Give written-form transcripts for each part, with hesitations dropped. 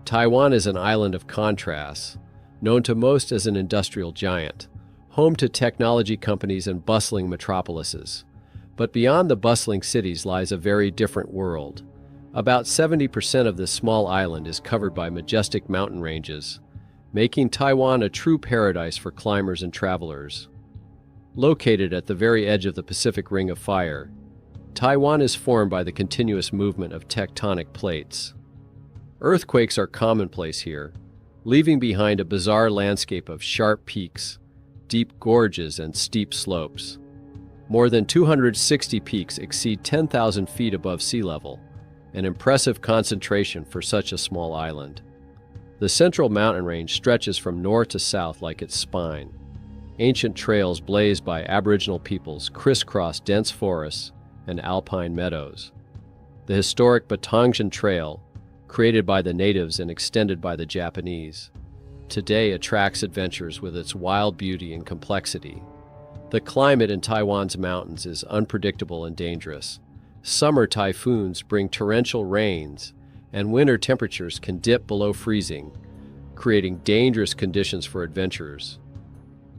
Taiwan is an island of contrasts, known to most as an industrial giant, home to technology companies and bustling metropolises. But beyond the bustling cities lies a very different world. About 70% of this small island is covered by majestic mountain ranges, making Taiwan a true paradise for climbers and travelers. Located at the very edge of the Pacific Ring of Fire, Taiwan is formed by the continuous movement of tectonic plates. Earthquakes are commonplace here, leaving behind a bizarre landscape of sharp peaks, deep gorges, and steep slopes. More than 260 peaks exceed 10,000 feet above sea level, an impressive concentration for such a small island. The central mountain range stretches from north to south like its spine. Ancient trails blazed by Aboriginal peoples crisscross dense forests and alpine meadows. The historic Batongjan Trail, created by the natives and extended by the Japanese, today attracts adventurers with its wild beauty and complexity. The climate in Taiwan's mountains is unpredictable and dangerous. Summer typhoons bring torrential rains, and winter temperatures can dip below freezing, creating dangerous conditions for adventurers.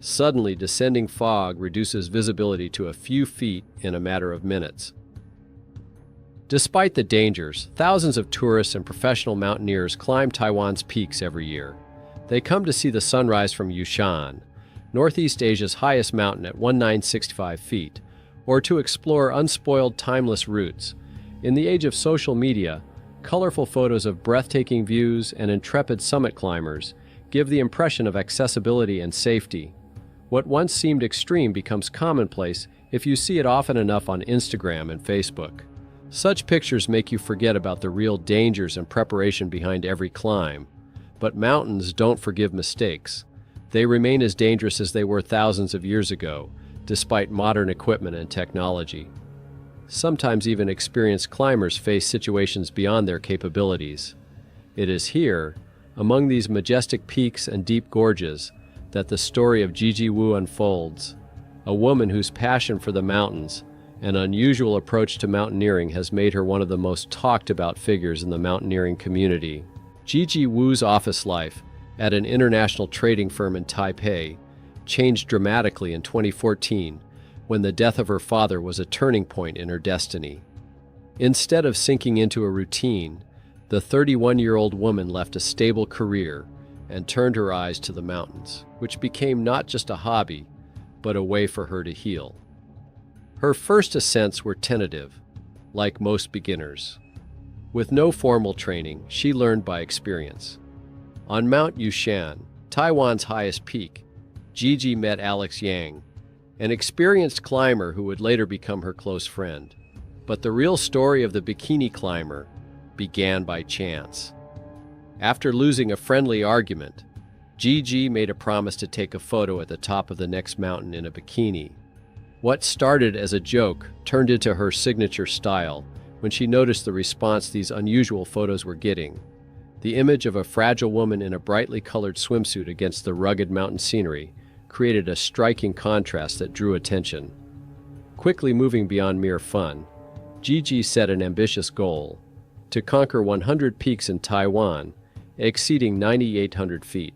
Suddenly, descending fog reduces visibility to a few feet in a matter of minutes. Despite the dangers, thousands of tourists and professional mountaineers climb Taiwan's peaks every year. They come to see the sunrise from Yushan, Northeast Asia's highest mountain at 1,965 feet, or to explore unspoiled, timeless routes. In the age of social media, colorful photos of breathtaking views and intrepid summit climbers give the impression of accessibility and safety. What once seemed extreme becomes commonplace if you see it often enough on Instagram and Facebook. Such pictures make you forget about the real dangers and preparation behind every climb. But mountains don't forgive mistakes. They remain as dangerous as they were thousands of years ago, despite modern equipment and technology. Sometimes even experienced climbers face situations beyond their capabilities. It is here, among these majestic peaks and deep gorges, that the story of Gigi Wu unfolds, a woman whose passion for the mountains and unusual approach to mountaineering has made her one of the most talked about figures in the mountaineering community. Gigi Wu's office life at an international trading firm in Taipei changed dramatically in 2014 when the death of her father was a turning point in her destiny. Instead of sinking into a routine, the 31-year-old woman left a stable career and turned her eyes to the mountains, which became not just a hobby, but a way for her to heal. Her first ascents were tentative, like most beginners. With no formal training, she learned by experience. On Mount Yushan, Taiwan's highest peak, Gigi met Alex Yang, an experienced climber who would later become her close friend. But the real story of the bikini climber began by chance. After losing a friendly argument, Gigi made a promise to take a photo at the top of the next mountain in a bikini. What started as a joke turned into her signature style when she noticed the response these unusual photos were getting. The image of a fragile woman in a brightly colored swimsuit against the rugged mountain scenery created a striking contrast that drew attention. Quickly moving beyond mere fun, Gigi set an ambitious goal: to conquer 100 peaks in Taiwan, exceeding 9,800 feet.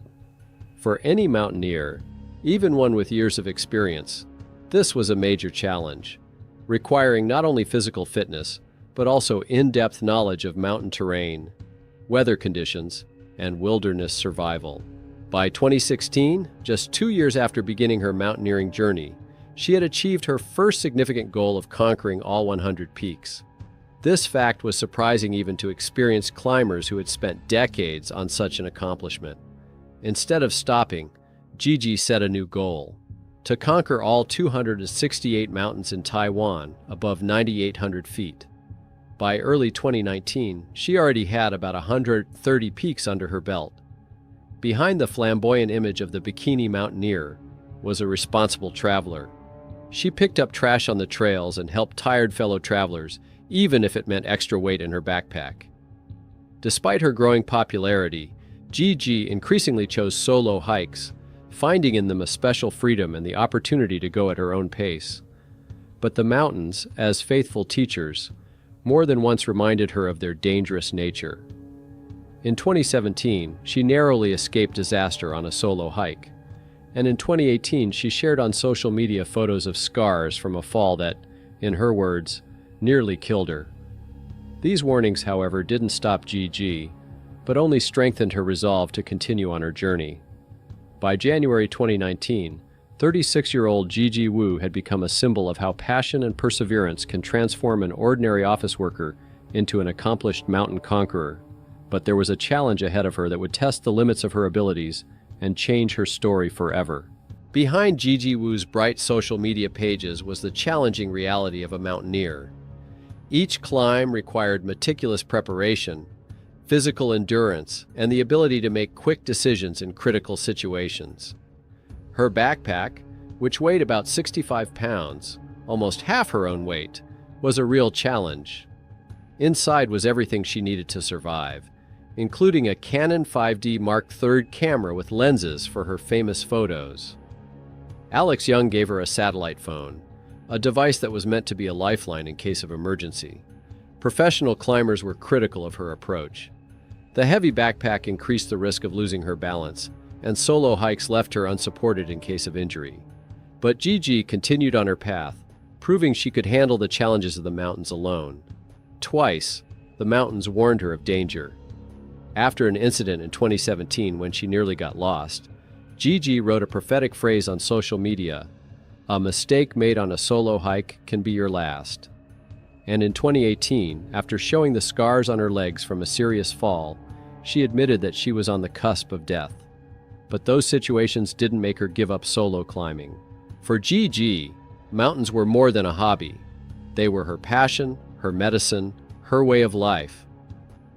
For any mountaineer, even one with years of experience, this was a major challenge, requiring not only physical fitness, but also in-depth knowledge of mountain terrain, weather conditions, and wilderness survival. By 2016, just 2 years after beginning her mountaineering journey, she had achieved her first significant goal of conquering all 100 peaks. This fact was surprising even to experienced climbers who had spent decades on such an accomplishment. Instead of stopping, Gigi set a new goal: to conquer all 268 mountains in Taiwan above 9,800 feet. By early 2019, she already had about 130 peaks under her belt. Behind the flamboyant image of the bikini mountaineer was a responsible traveler. She picked up trash on the trails and helped tired fellow travelers, even if it meant extra weight in her backpack. Despite her growing popularity, Gigi increasingly chose solo hikes, finding in them a special freedom and the opportunity to go at her own pace. But the mountains, as faithful teachers, more than once reminded her of their dangerous nature. In 2017, she narrowly escaped disaster on a solo hike. And in 2018, she shared on social media photos of scars from a fall that, in her words, nearly killed her. These warnings, however, didn't stop Gigi, but only strengthened her resolve to continue on her journey. By January 2019, 36-year-old Gigi Wu had become a symbol of how passion and perseverance can transform an ordinary office worker into an accomplished mountain conqueror. But there was a challenge ahead of her that would test the limits of her abilities and change her story forever. Behind Gigi Wu's bright social media pages was the challenging reality of a mountaineer. Each climb required meticulous preparation, physical endurance, and the ability to make quick decisions in critical situations. Her backpack, which weighed about 65 pounds, almost half her own weight, was a real challenge. Inside was everything she needed to survive, including a Canon 5D Mark III camera with lenses for her famous photos. Alex Young gave her a satellite phone, a device that was meant to be a lifeline in case of emergency. Professional climbers were critical of her approach. The heavy backpack increased the risk of losing her balance, and solo hikes left her unsupported in case of injury. But Gigi continued on her path, proving she could handle the challenges of the mountains alone. Twice, the mountains warned her of danger. After an incident in 2017 when she nearly got lost, Gigi wrote a prophetic phrase on social media: "A mistake made on a solo hike can be your last." And in 2018, after showing the scars on her legs from a serious fall, she admitted that she was on the cusp of death. But those situations didn't make her give up solo climbing. For Gigi, mountains were more than a hobby. They were her passion, her medicine, her way of life.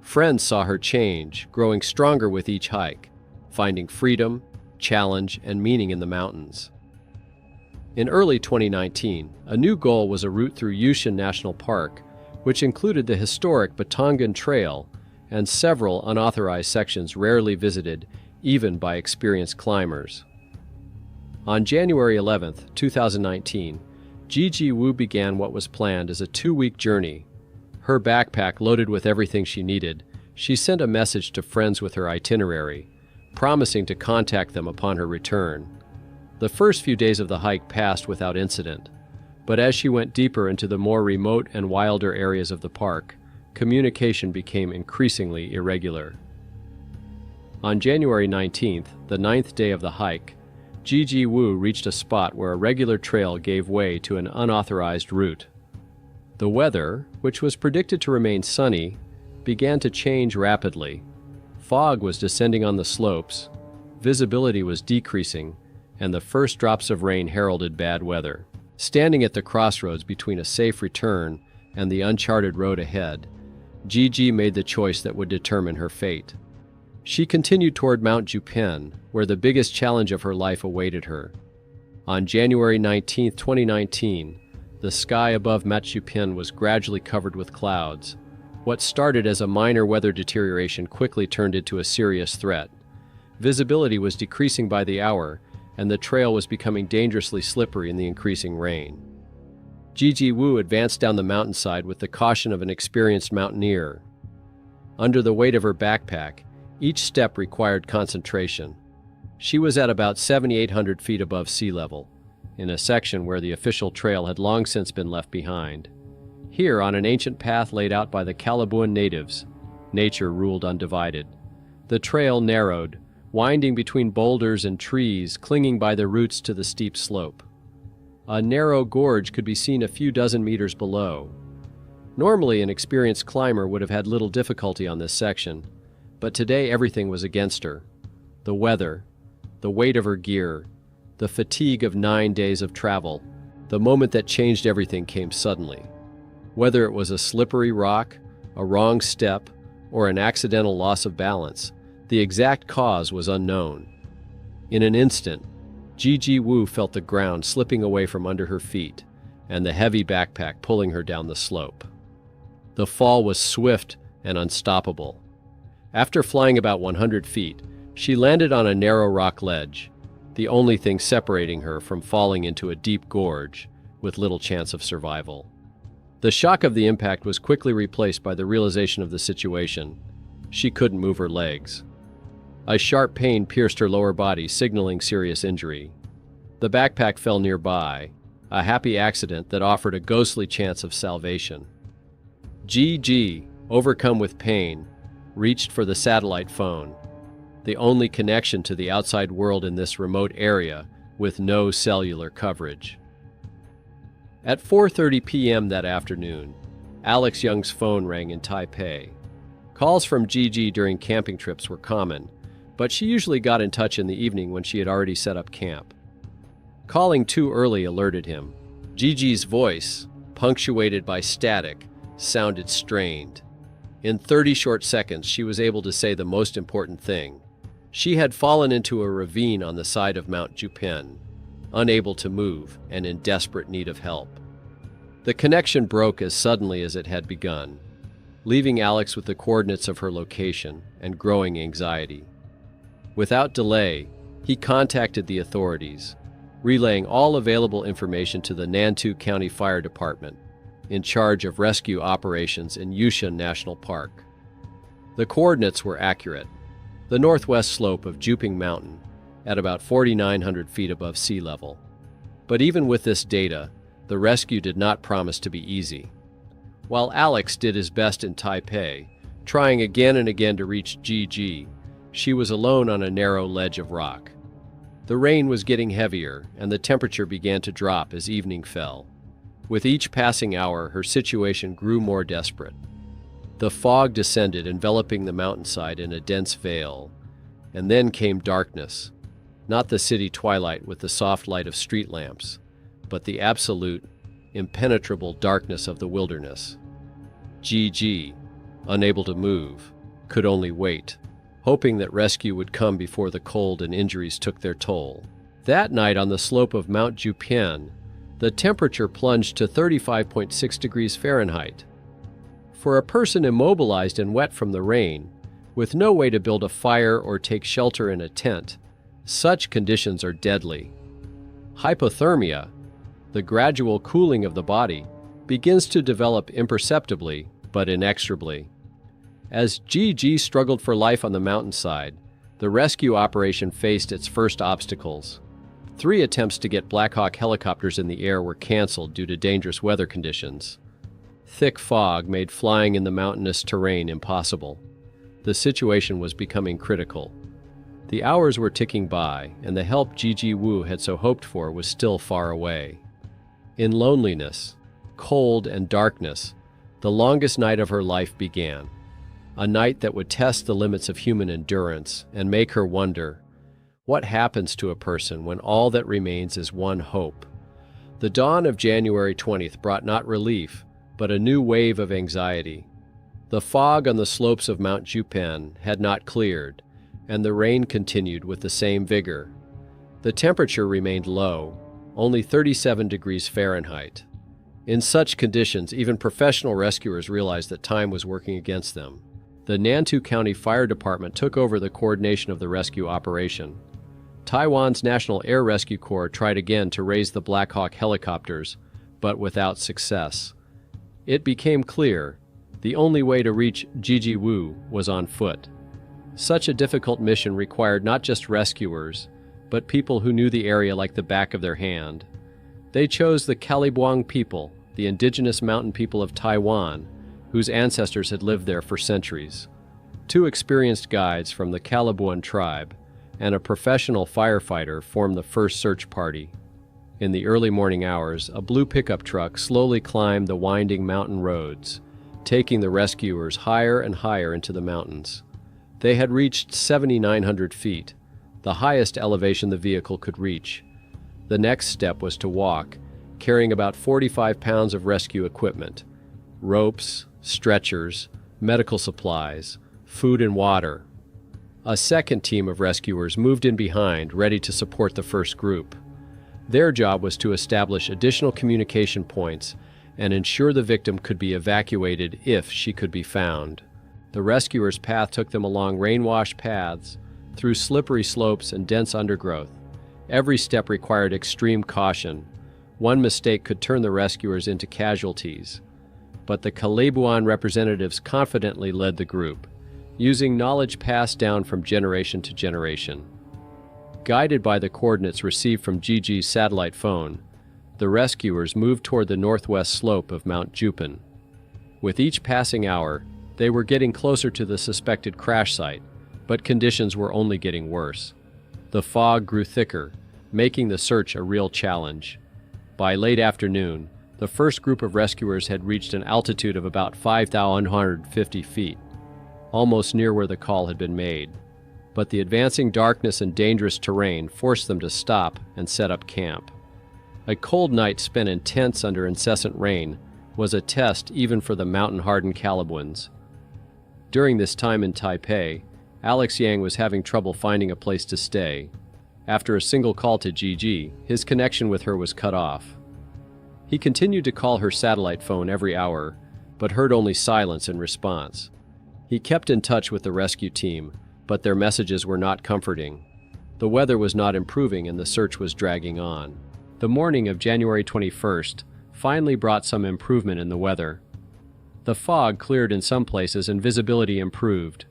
Friends saw her change, growing stronger with each hike, finding freedom, challenge, and meaning in the mountains. In early 2019, a new goal was a route through Yushin National Park, which included the historic Batongan Trail and several unauthorized sections rarely visited even by experienced climbers. On January 11, 2019, Gigi Wu began what was planned as a 2-week journey. Her backpack loaded with everything she needed, she sent a message to friends with her itinerary, promising to contact them upon her return. The first few days of the hike passed without incident, but as she went deeper into the more remote and wilder areas of the park, communication became increasingly irregular. On January 19th, the 9th day of the hike, Gigi Wu reached a spot where a regular trail gave way to an unauthorized route. The weather, which was predicted to remain sunny, began to change rapidly. Fog was descending on the slopes, visibility was decreasing, and the first drops of rain heralded bad weather. Standing at the crossroads between a safe return and the uncharted road ahead, Gigi made the choice that would determine her fate. She continued toward Mount Jupen, where the biggest challenge of her life awaited her. On January 19, 2019, the sky above Mount Jupen was gradually covered with clouds. What started as a minor weather deterioration quickly turned into a serious threat. Visibility was decreasing by the hour, and the trail was becoming dangerously slippery in the increasing rain. Gigi Wu advanced down the mountainside with the caution of an experienced mountaineer. Under the weight of her backpack, each step required concentration. She was at about 7,800 feet above sea level, in a section where the official trail had long since been left behind. Here, on an ancient path laid out by the Kalabuan natives, nature ruled undivided. The trail narrowed, winding between boulders and trees, clinging by their roots to the steep slope. A narrow gorge could be seen a few dozen meters below. Normally, an experienced climber would have had little difficulty on this section, but today everything was against her. The weather, the weight of her gear, the fatigue of 9 days of travel. The moment that changed everything came suddenly. Whether it was a slippery rock, a wrong step, or an accidental loss of balance, the exact cause was unknown. In an instant, Gigi Wu felt the ground slipping away from under her feet and the heavy backpack pulling her down the slope. The fall was swift and unstoppable. After flying about 100 feet, she landed on a narrow rock ledge, the only thing separating her from falling into a deep gorge with little chance of survival. The shock of the impact was quickly replaced by the realization of the situation. She couldn't move her legs. A sharp pain pierced her lower body, signaling serious injury. The backpack fell nearby, a happy accident that offered a ghostly chance of salvation. Gigi, overcome with pain, reached for the satellite phone, the only connection to the outside world in this remote area with no cellular coverage. At 4:30 p.m. that afternoon, Alex Young's phone rang in Taipei. Calls from Gigi during camping trips were common, but she usually got in touch in the evening when she had already set up camp. Calling too early alerted him. Gigi's voice, punctuated by static, sounded strained. In 30 short seconds, she was able to say the most important thing. She had fallen into a ravine on the side of Mount Jupen, unable to move and in desperate need of help. The connection broke as suddenly as it had begun, leaving Alex with the coordinates of her location and growing anxiety. Without delay, he contacted the authorities, relaying all available information to the Nantou County Fire Department, in charge of rescue operations in Yushan National Park. The coordinates were accurate. The northwest slope of Juping Mountain, at about 4,900 feet above sea level. But even with this data, the rescue did not promise to be easy. While Alex did his best in Taipei, trying again and again to reach Gigi, she was alone on a narrow ledge of rock. The rain was getting heavier, and the temperature began to drop as evening fell. With each passing hour, her situation grew more desperate. The fog descended, enveloping the mountainside in a dense veil, and then came darkness. Not the city twilight with the soft light of street lamps, but the absolute, impenetrable darkness of the wilderness. Gigi, unable to move, could only wait, hoping that rescue would come before the cold and injuries took their toll. That night on the slope of Mount Jupen, the temperature plunged to 35.6 degrees Fahrenheit. For a person immobilized and wet from the rain, with no way to build a fire or take shelter in a tent, such conditions are deadly. Hypothermia, the gradual cooling of the body, begins to develop imperceptibly but inexorably. As Gigi struggled for life on the mountainside, the rescue operation faced its first obstacles. 3 attempts to get Black Hawk helicopters in the air were canceled due to dangerous weather conditions. Thick fog made flying in the mountainous terrain impossible. The situation was becoming critical. The hours were ticking by, and the help Gigi Wu had so hoped for was still far away. In loneliness, cold, and darkness, the longest night of her life began. A night that would test the limits of human endurance and make her wonder, what happens to a person when all that remains is one hope? The dawn of January 20th brought not relief, but a new wave of anxiety. The fog on the slopes of Mount Jupen had not cleared, and the rain continued with the same vigor. The temperature remained low, only 37 degrees Fahrenheit. In such conditions, even professional rescuers realized that time was working against them. The Nantou County Fire Department took over the coordination of the rescue operation. Taiwan's National Air Rescue Corps tried again to raise the Black Hawk helicopters, but without success. It became clear the only way to reach Gigi Wu was on foot. Such a difficult mission required not just rescuers, but people who knew the area like the back of their hand. They chose the Kalibuang people, the indigenous mountain people of Taiwan, whose ancestors had lived there for centuries. 2 experienced guides from the Kalibuang tribe and a professional firefighter formed the first search party. In the early morning hours, a blue pickup truck slowly climbed the winding mountain roads, taking the rescuers higher and higher into the mountains. They had reached 7,900 feet, the highest elevation the vehicle could reach. The next step was to walk, carrying about 45 pounds of rescue equipment: ropes, stretchers, medical supplies, food and water. A second team of rescuers moved in behind, ready to support the first group. Their job was to establish additional communication points and ensure the victim could be evacuated if she could be found. The rescuers' path took them along rain-washed paths, through slippery slopes and dense undergrowth. Every step required extreme caution. One mistake could turn the rescuers into casualties. But the Kalibuan representatives confidently led the group, using knowledge passed down from generation to generation. Guided by the coordinates received from Gigi's satellite phone, the rescuers moved toward the northwest slope of Mount Jupan. With each passing hour, they were getting closer to the suspected crash site, but conditions were only getting worse. The fog grew thicker, making the search a real challenge. By late afternoon, the first group of rescuers had reached an altitude of about 5,150 feet, almost near where the call had been made. But the advancing darkness and dangerous terrain forced them to stop and set up camp. A cold night spent in tents under incessant rain was a test even for the mountain-hardened Calabuans. During this time in Taipei, Alex Yang was having trouble finding a place to stay. After a single call to Gigi, his connection with her was cut off. He continued to call her satellite phone every hour, but heard only silence in response. He kept in touch with the rescue team, but their messages were not comforting. The weather was not improving and the search was dragging on. The morning of January 21st finally brought some improvement in the weather. The fog cleared in some places and visibility improved.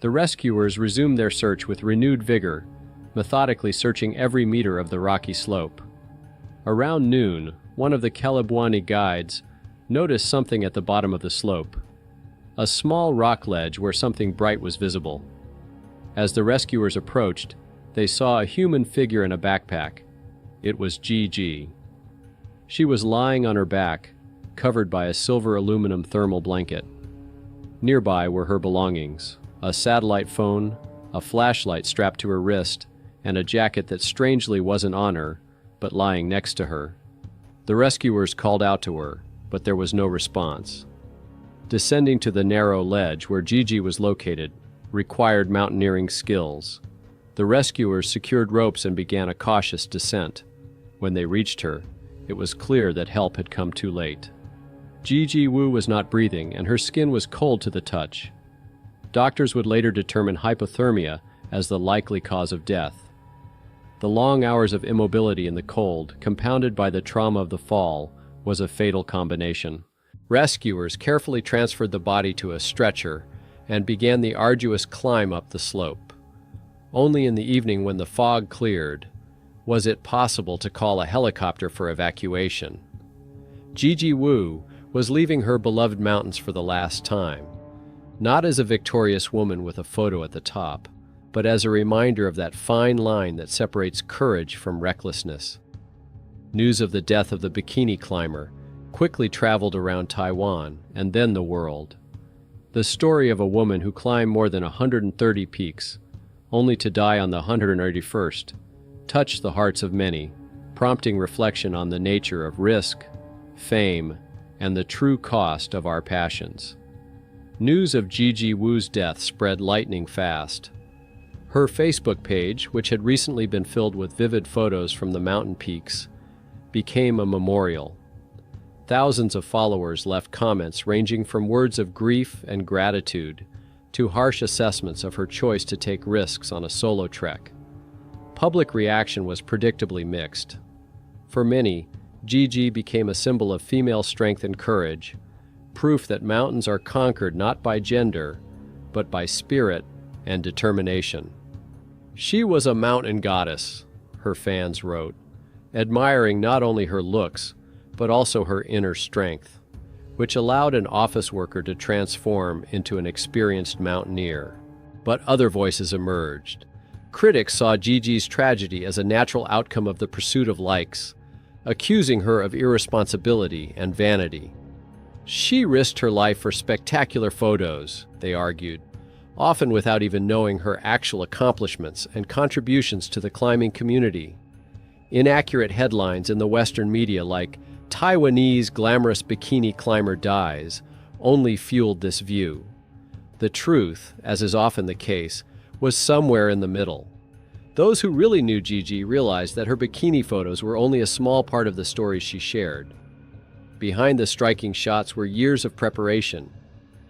The rescuers resumed their search with renewed vigor, methodically searching every meter of the rocky slope. Around noon, one of the Calabuani guides noticed something at the bottom of the slope. A small rock ledge where something bright was visible. As the rescuers approached, they saw a human figure in a backpack. It was Gigi. She was lying on her back, covered by a silver aluminum thermal blanket. Nearby were her belongings: a satellite phone, a flashlight strapped to her wrist, and a jacket that strangely wasn't on her, but lying next to her. The rescuers called out to her, but there was no response. Descending to the narrow ledge where Gigi was located required mountaineering skills. The rescuers secured ropes and began a cautious descent. When they reached her, it was clear that help had come too late. Gigi Wu was not breathing, and her skin was cold to the touch. Doctors would later determine hypothermia as the likely cause of death. The long hours of immobility in the cold, compounded by the trauma of the fall, was a fatal combination. Rescuers carefully transferred the body to a stretcher and began the arduous climb up the slope. Only in the evening, when the fog cleared, was it possible to call a helicopter for evacuation. Gigi Wu was leaving her beloved mountains for the last time, not as a victorious woman with a photo at the top, but as a reminder of that fine line that separates courage from recklessness. News of the death of the bikini climber quickly traveled around Taiwan and then the world. The story of a woman who climbed more than 130 peaks, only to die on the 181st, touched the hearts of many, prompting reflection on the nature of risk, fame, and the true cost of our passions. News of Gigi Wu's death spread lightning fast. Her Facebook page, which had recently been filled with vivid photos from the mountain peaks, became a memorial. Thousands of followers left comments ranging from words of grief and gratitude to harsh assessments of her choice to take risks on a solo trek. Public reaction was predictably mixed. For many, Gigi became a symbol of female strength and courage, proof that mountains are conquered not by gender, but by spirit and determination. She was a mountain goddess, her fans wrote, admiring not only her looks, but also her inner strength, which allowed an office worker to transform into an experienced mountaineer. But other voices emerged. Critics saw Gigi's tragedy as a natural outcome of the pursuit of likes, accusing her of irresponsibility and vanity. She risked her life for spectacular photos, they argued, often without even knowing her actual accomplishments and contributions to the climbing community. Inaccurate headlines in the Western media like "Taiwanese glamorous bikini climber dies" only fueled this view. The truth, as is often the case, was somewhere in the middle. Those who really knew Gigi realized that her bikini photos were only a small part of the stories she shared. Behind the striking shots were years of preparation,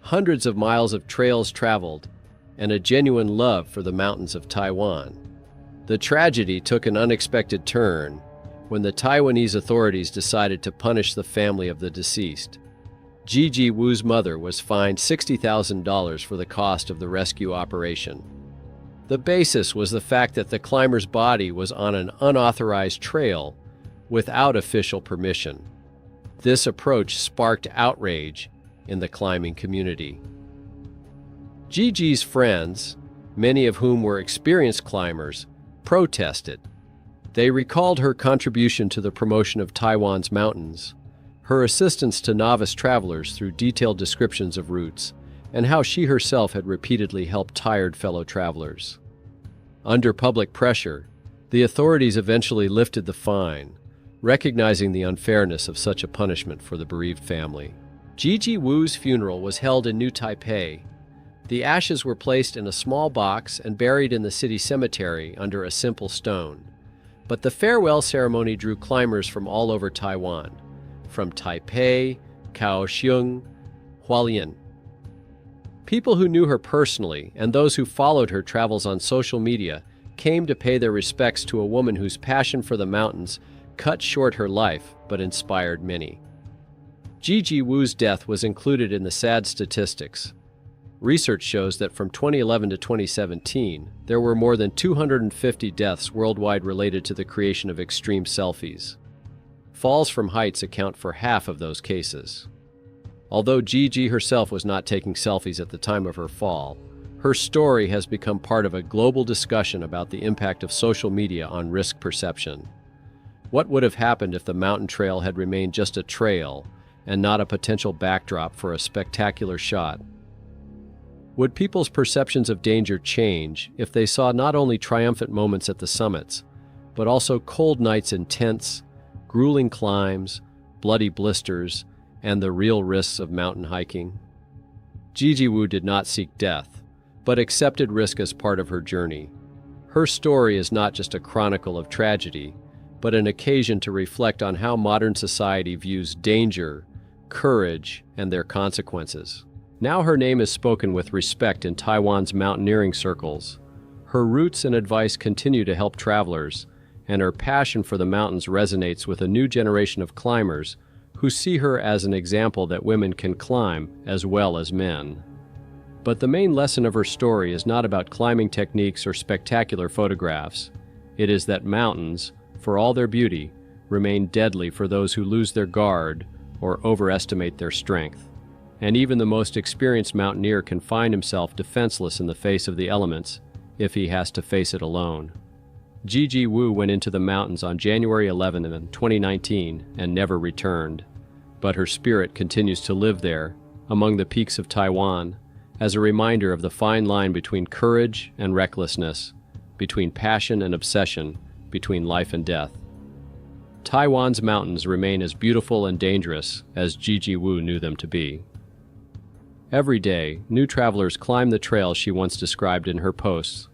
hundreds of miles of trails traveled, and a genuine love for the mountains of Taiwan. The tragedy took an unexpected turn when the Taiwanese authorities decided to punish the family of the deceased. Gigi Wu's mother was fined $60,000 for the cost of the rescue operation. The basis was the fact that the climber's body was on an unauthorized trail without official permission. This approach sparked outrage in the climbing community. Gigi's friends, many of whom were experienced climbers, protested. They recalled her contribution to the promotion of Taiwan's mountains, her assistance to novice travelers through detailed descriptions of routes, and how she herself had repeatedly helped tired fellow travelers. Under public pressure, the authorities eventually lifted the fine, recognizing the unfairness of such a punishment for the bereaved family. Gigi Wu's funeral was held in New Taipei. The ashes were placed in a small box and buried in the city cemetery under a simple stone. But the farewell ceremony drew climbers from all over Taiwan, from Taipei, Kaohsiung, Hualien. People who knew her personally and those who followed her travels on social media came to pay their respects to a woman whose passion for the mountains cut short her life but inspired many. Gigi Wu's death was included in the sad statistics. Research shows that from 2011 to 2017, there were more than 250 deaths worldwide related to the creation of extreme selfies. Falls from heights account for half of those cases. Although Gigi herself was not taking selfies at the time of her fall, her story has become part of a global discussion about the impact of social media on risk perception. What would have happened if the mountain trail had remained just a trail and not a potential backdrop for a spectacular shot? Would people's perceptions of danger change if they saw not only triumphant moments at the summits, but also cold nights in tents, grueling climbs, bloody blisters, and the real risks of mountain hiking? Gigi Wu did not seek death, but accepted risk as part of her journey. Her story is not just a chronicle of tragedy, but an occasion to reflect on how modern society views danger, courage, and their consequences. Now her name is spoken with respect in Taiwan's mountaineering circles. Her roots and advice continue to help travelers, and her passion for the mountains resonates with a new generation of climbers who see her as an example that women can climb as well as men. But the main lesson of her story is not about climbing techniques or spectacular photographs. It is that mountains, for all their beauty, remain deadly for those who lose their guard or overestimate their strength. And even the most experienced mountaineer can find himself defenseless in the face of the elements if he has to face it alone. Gigi Wu went into the mountains on January 11, 2019 and never returned, but her spirit continues to live there, among the peaks of Taiwan, as a reminder of the fine line between courage and recklessness, between passion and obsession, between life and death. Taiwan's mountains remain as beautiful and dangerous as Gigi Wu knew them to be. Every day, new travelers climb the trails she once described in her posts.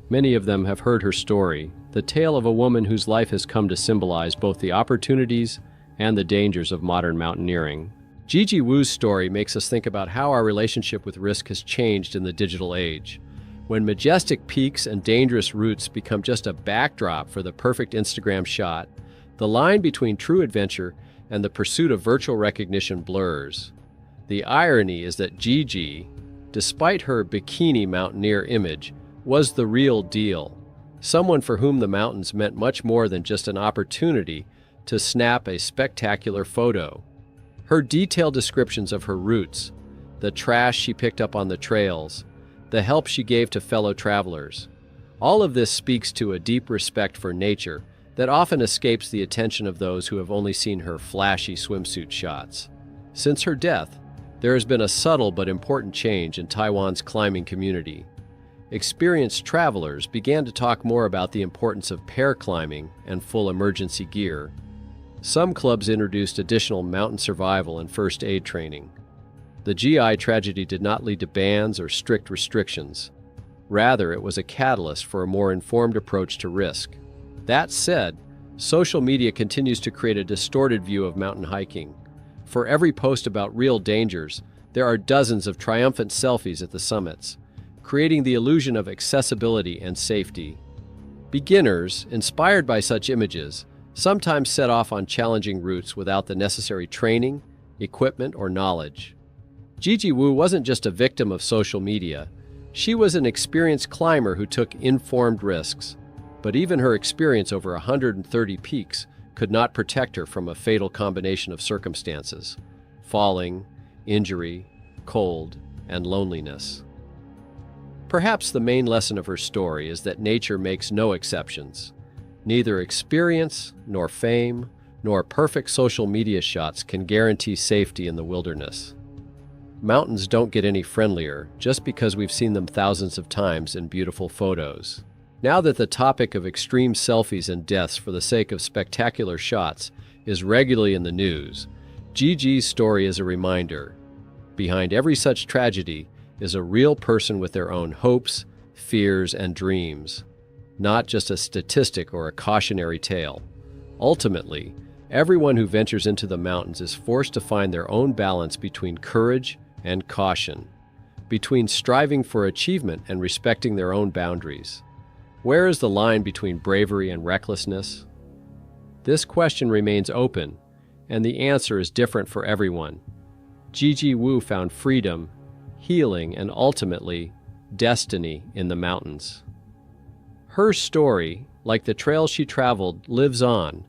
Many of them have heard her story, the tale of a woman whose life has come to symbolize both the opportunities and the dangers of modern mountaineering. Gigi Wu's story makes us think about how our relationship with risk has changed in the digital age. When majestic peaks and dangerous routes become just a backdrop for the perfect Instagram shot, the line between true adventure and the pursuit of virtual recognition blurs. The irony is that Gigi, despite her bikini mountaineer image, was the real deal, someone for whom the mountains meant much more than just an opportunity to snap a spectacular photo. Her detailed descriptions of her routes, the trash she picked up on the trails, the help she gave to fellow travelers, all of this speaks to a deep respect for nature that often escapes the attention of those who have only seen her flashy swimsuit shots. Since her death, there has been a subtle but important change in Taiwan's climbing community. Experienced travelers began to talk more about the importance of pair climbing and full emergency gear. Some clubs introduced additional mountain survival and first aid training. The GI tragedy did not lead to bans or strict restrictions. Rather, it was a catalyst for a more informed approach to risk. That said, social media continues to create a distorted view of mountain hiking. For every post about real dangers, there are dozens of triumphant selfies at the summits, creating the illusion of accessibility and safety. Beginners, inspired by such images, sometimes set off on challenging routes without the necessary training, equipment, or knowledge. Gigi Wu wasn't just a victim of social media. She was an experienced climber who took informed risks. But even her experience over 130 peaks could not protect her from a fatal combination of circumstances: falling, injury, cold, and loneliness. Perhaps the main lesson of her story is that nature makes no exceptions. Neither experience, nor fame, nor perfect social media shots can guarantee safety in the wilderness. Mountains don't get any friendlier just because we've seen them thousands of times in beautiful photos. Now that the topic of extreme selfies and deaths for the sake of spectacular shots is regularly in the news, Gigi's story is a reminder. Behind every such tragedy is a real person with their own hopes, fears, and dreams, not just a statistic or a cautionary tale. Ultimately, everyone who ventures into the mountains is forced to find their own balance between courage and caution, between striving for achievement and respecting their own boundaries. Where is the line between bravery and recklessness? This question remains open, and the answer is different for everyone. Gigi Wu found freedom, healing, and ultimately, destiny in the mountains. Her story, like the trails she traveled, lives on,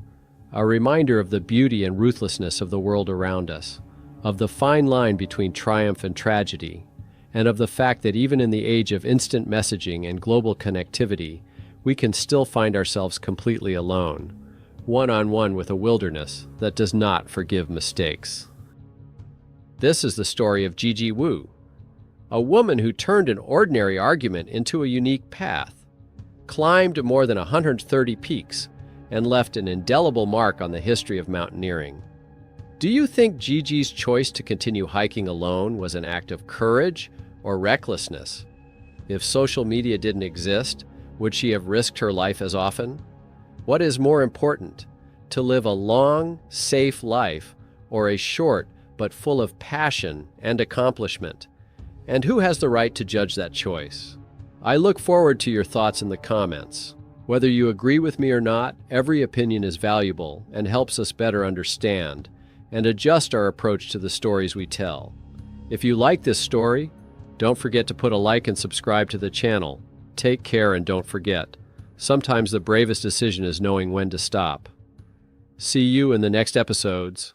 a reminder of the beauty and ruthlessness of the world around us, of the fine line between triumph and tragedy, and of the fact that even in the age of instant messaging and global connectivity, we can still find ourselves completely alone, one-on-one with a wilderness that does not forgive mistakes. This is the story of Gigi Wu, a woman who turned an ordinary argument into a unique path, climbed more than 130 peaks, and left an indelible mark on the history of mountaineering. Do you think Gigi's choice to continue hiking alone was an act of courage or recklessness? If social media didn't exist, would she have risked her life as often? What is more important, to live a long, safe life or a short but full of passion and accomplishment? And who has the right to judge that choice? I look forward to your thoughts in the comments. Whether you agree with me or not, every opinion is valuable and helps us better understand and adjust our approach to the stories we tell. If you like this story, don't forget to put a like and subscribe to the channel. Take care and don't forget, sometimes the bravest decision is knowing when to stop. See you in the next episodes.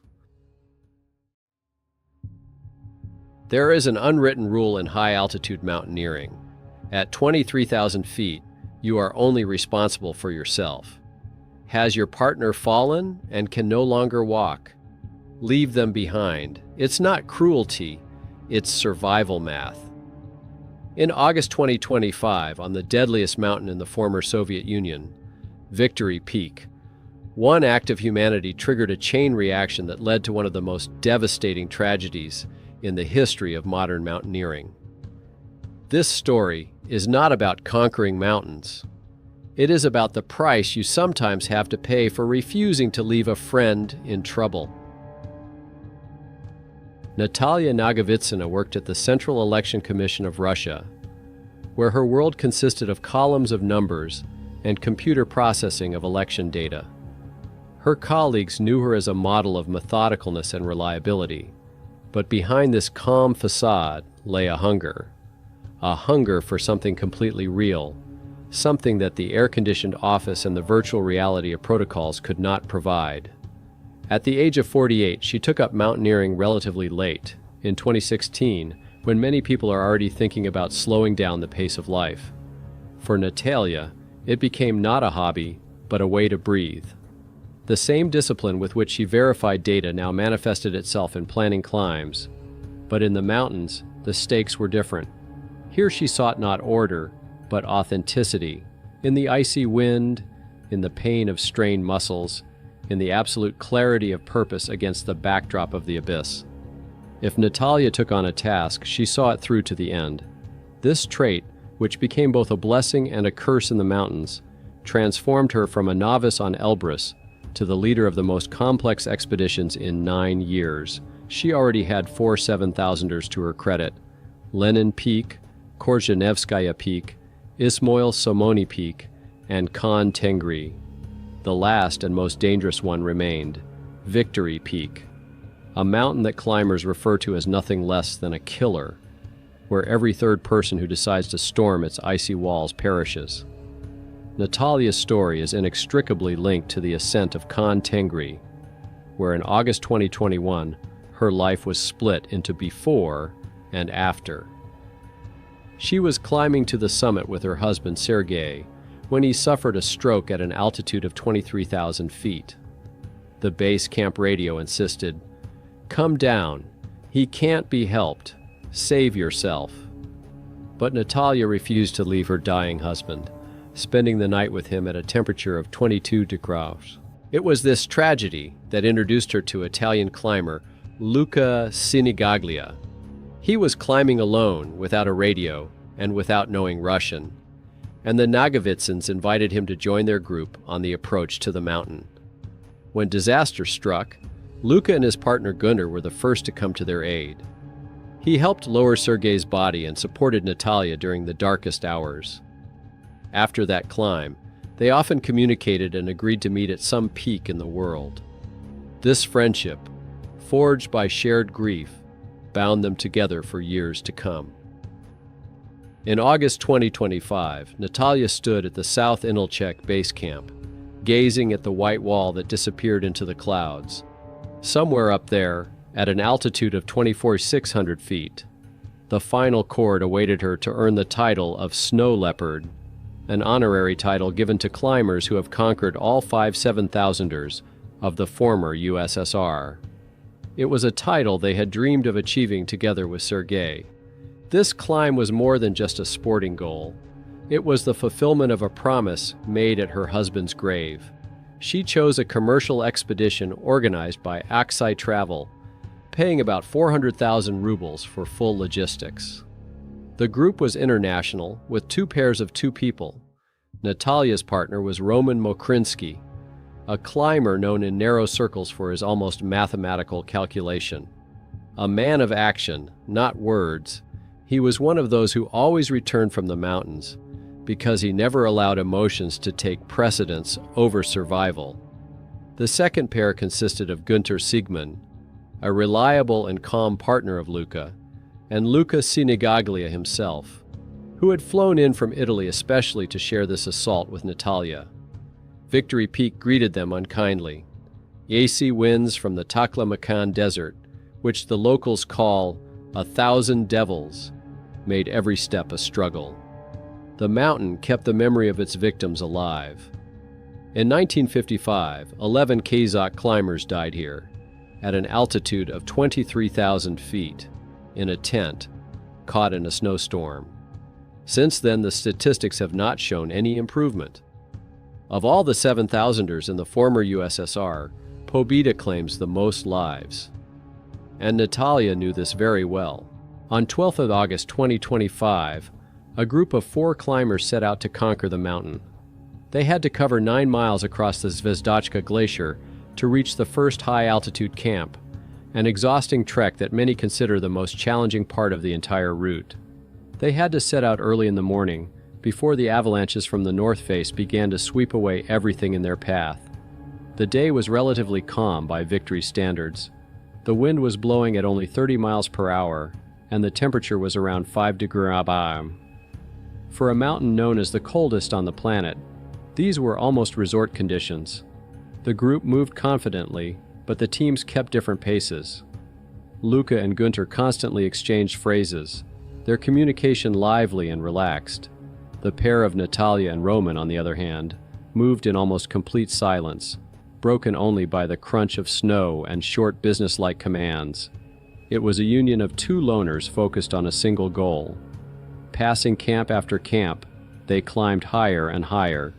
There is an unwritten rule in high-altitude mountaineering. At 23,000 feet, you are only responsible for yourself. Has your partner fallen and can no longer walk? Leave them behind. It's not cruelty, it's survival math. In August 2025, on the deadliest mountain in the former Soviet Union, Victory Peak, one act of humanity triggered a chain reaction that led to one of the most devastating tragedies in the history of modern mountaineering. This story is not about conquering mountains. It is about the price you sometimes have to pay for refusing to leave a friend in trouble. Natalia Nagovitsina worked at the Central Election Commission of Russia, where her world consisted of columns of numbers and computer processing of election data. Her colleagues knew her as a model of methodicalness and reliability, but behind this calm facade lay a hunger for something completely real, something that the air-conditioned office and the virtual reality of protocols could not provide. At the age of 48, she took up mountaineering relatively late, in 2016, when many people are already thinking about slowing down the pace of life. For Natalia, it became not a hobby, but a way to breathe. The same discipline with which she verified data now manifested itself in planning climbs, but in the mountains, the stakes were different. Here she sought not order, but authenticity, in the icy wind, in the pain of strained muscles, in the absolute clarity of purpose against the backdrop of the abyss. If Natalia took on a task, she saw it through to the end. This trait, which became both a blessing and a curse in the mountains, transformed her from a novice on Elbrus to the leader of the most complex expeditions in 9 years. She already had 4 7,000ers to her credit: Lenin Peak, Korzhenevskaya Peak, Ismoil Somoni Peak, and Khan Tengri. The last and most dangerous one remained, Victory Peak, a mountain that climbers refer to as nothing less than a killer, where every third person who decides to storm its icy walls perishes. Natalia's story is inextricably linked to the ascent of Khan Tengri, where in August 2021, her life was split into before and after. She was climbing to the summit with her husband Sergei when he suffered a stroke at an altitude of 23,000 feet. The base camp radio insisted, "Come down. He can't be helped. Save yourself." But Natalia refused to leave her dying husband, spending the night with him at a temperature of 22 degrees. It was this tragedy that introduced her to Italian climber Luca Sinigaglia. He was climbing alone, without a radio, and without knowing Russian, and the Nagovitsins invited him to join their group on the approach to the mountain. When disaster struck, Luca and his partner Gunter were the first to come to their aid. He helped lower Sergei's body and supported Natalia during the darkest hours. After that climb, they often communicated and agreed to meet at some peak in the world. This friendship, forged by shared grief, bound them together for years to come. In August 2025, Natalia stood at the South Inalchek base camp, gazing at the white wall that disappeared into the clouds. Somewhere up there, at an altitude of 24,600 feet, the final chord awaited her to earn the title of Snow Leopard, an honorary title given to climbers who have conquered all 5 7,000ers of the former USSR. It was a title they had dreamed of achieving together with Sergei. This climb was more than just a sporting goal. It was the fulfillment of a promise made at her husband's grave. She chose a commercial expedition organized by Aksai Travel, paying about 400,000 rubles for full logistics. The group was international, with 2 pairs of 2 people. Natalia's partner was Roman Mokrinsky, a climber known in narrow circles for his almost mathematical calculation. A man of action, not words, he was one of those who always returned from the mountains because he never allowed emotions to take precedence over survival. The second pair consisted of Gunter Siegmann, a reliable and calm partner of Luca, and Luca Sinigaglia himself, who had flown in from Italy especially to share this assault with Natalia. Victory Peak greeted them unkindly. Icy winds from the Taklamakan Desert, which the locals call 1,000 devils, made every step a struggle. The mountain kept the memory of its victims alive. In 1955, 11 Kazakh climbers died here, at an altitude of 23,000 feet, in a tent, caught in a snowstorm. Since then, the statistics have not shown any improvement. Of all the 7,000ers in the former USSR, Pobeda claims the most lives. And Natalia knew this very well. On 12th of August 2025, a group of 4 climbers set out to conquer the mountain. They had to cover 9 miles across the Zvezdachka Glacier to reach the first high-altitude camp, an exhausting trek that many consider the most challenging part of the entire route. They had to set out early in the morning, before the avalanches from the north face began to sweep away everything in their path. The day was relatively calm by Victory standards. The wind was blowing at only 30 miles per hour, and the temperature was around 5 degrees. For a mountain known as the coldest on the planet, these were almost resort conditions. The group moved confidently, but the teams kept different paces. Luca and Gunter constantly exchanged phrases, their communication lively and relaxed. The pair of Natalia and Roman, on the other hand, moved in almost complete silence, broken only by the crunch of snow and short businesslike commands. It was a union of 2 loners focused on a single goal. Passing camp after camp, they climbed higher and higher.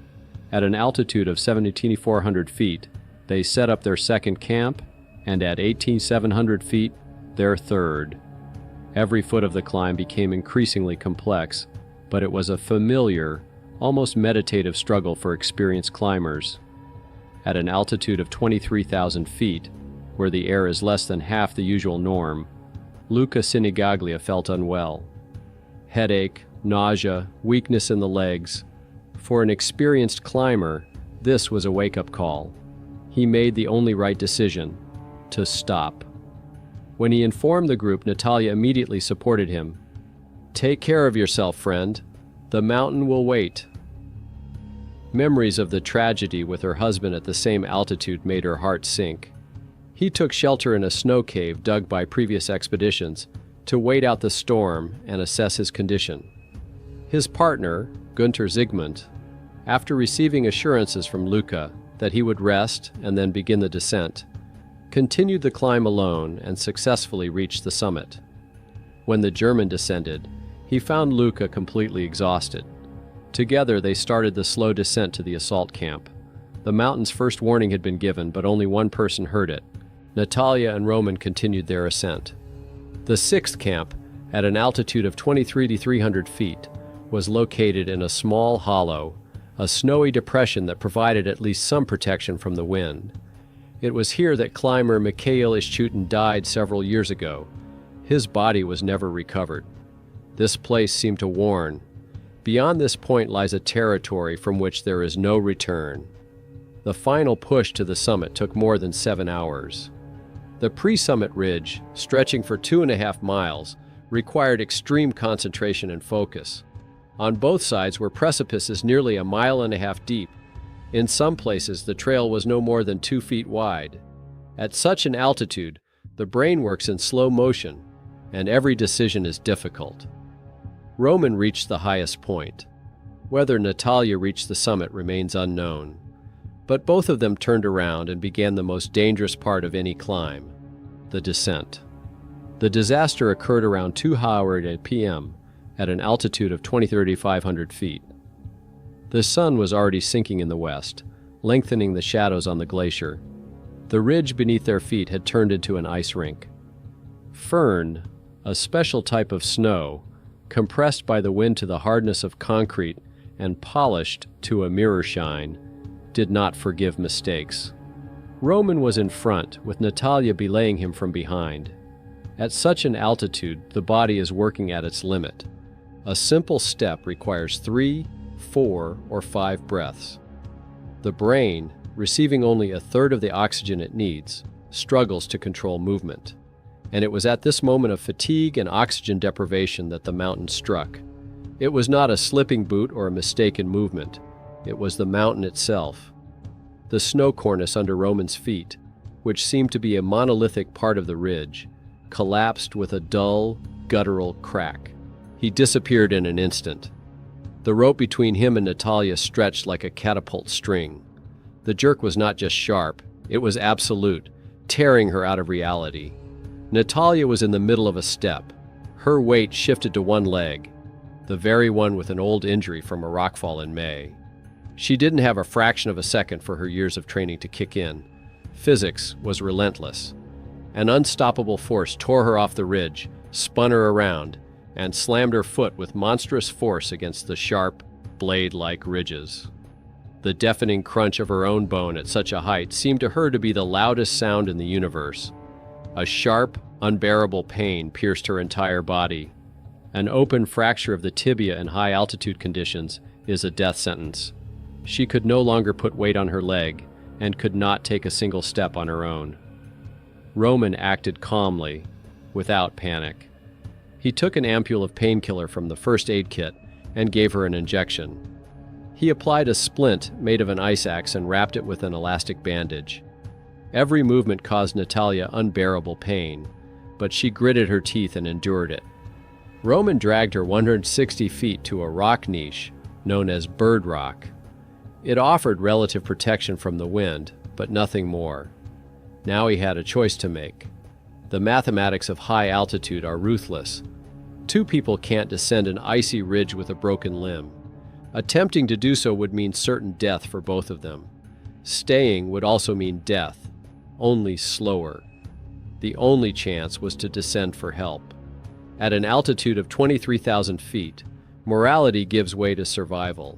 At an altitude of 7,400 feet, they set up their second camp, and at 18,700 feet, their third. Every foot of the climb became increasingly complex, but it was a familiar, almost meditative struggle for experienced climbers. At an altitude of 23,000 feet, where the air is less than half the usual norm, Luca Sinigaglia felt unwell. Headache, nausea, weakness in the legs. For an experienced climber, this was a wake-up call. He made the only right decision: to stop. When he informed the group, Natalia immediately supported him. "Take care of yourself, friend. The mountain will wait." Memories of the tragedy with her husband at the same altitude made her heart sink. He took shelter in a snow cave dug by previous expeditions to wait out the storm and assess his condition. His partner, Günther Zygmunt, after receiving assurances from Luca that he would rest and then begin the descent, continued the climb alone and successfully reached the summit. When the German descended, he found Luca completely exhausted. Together they started the slow descent to the assault camp. The mountain's first warning had been given, but only one person heard it. Natalia and Roman continued their ascent. The sixth camp, at an altitude of 2,300 feet, was located in a small hollow, a snowy depression that provided at least some protection from the wind. It was here that climber Mikhail Ischuten died several years ago. His body was never recovered. This place seemed to warn. Beyond this point lies a territory from which there is no return. The final push to the summit took more than 7 hours. The pre-summit ridge, stretching for 2.5 miles, required extreme concentration and focus. On both sides were precipices nearly 1.5 miles deep. In some places, the trail was no more than 2 feet wide. At such an altitude, the brain works in slow motion, and every decision is difficult. Roman reached the highest point. Whether Natalia reached the summit remains unknown. But both of them turned around and began the most dangerous part of any climb, the descent. The disaster occurred around 2:00 p.m. at an altitude of 2,500 feet. The sun was already sinking in the west, lengthening the shadows on the glacier. The ridge beneath their feet had turned into an ice rink. Firn, a special type of snow, compressed by the wind to the hardness of concrete and polished to a mirror shine, did not forgive mistakes. Roman was in front, with Natalia belaying him from behind. At such an altitude, the body is working at its limit. A simple step requires 3, 4, or 5 breaths. The brain, receiving only 1/3 of the oxygen it needs, struggles to control movement. And it was at this moment of fatigue and oxygen deprivation that the mountain struck. It was not a slipping boot or a mistaken movement. It was the mountain itself. The snow cornice under Roman's feet, which seemed to be a monolithic part of the ridge, collapsed with a dull, guttural crack. He disappeared in an instant. The rope between him and Natalia stretched like a catapult string. The jerk was not just sharp, it was absolute, tearing her out of reality. Natalia was in the middle of a step. Her weight shifted to one leg, the very one with an old injury from a rockfall in May. She didn't have a fraction of a second for her years of training to kick in. Physics was relentless. An unstoppable force tore her off the ridge, spun her around, and slammed her foot with monstrous force against the sharp, blade-like ridges. The deafening crunch of her own bone at such a height seemed to her to be the loudest sound in the universe. A sharp, unbearable pain pierced her entire body. An open fracture of the tibia in high-altitude conditions is a death sentence. She could no longer put weight on her leg and could not take a single step on her own. Roman acted calmly, without panic. He took an ampule of painkiller from the first aid kit and gave her an injection. He applied a splint made of an ice axe and wrapped it with an elastic bandage. Every movement caused Natalia unbearable pain, but she gritted her teeth and endured it. Roman dragged her 160 feet to a rock niche known as Bird Rock. It offered relative protection from the wind, but nothing more. Now he had a choice to make. The mathematics of high altitude are ruthless. 2 people can't descend an icy ridge with a broken limb. Attempting to do so would mean certain death for both of them. Staying would also mean death, only slower. The only chance was to descend for help. At an altitude of 23,000 feet, morality gives way to survival.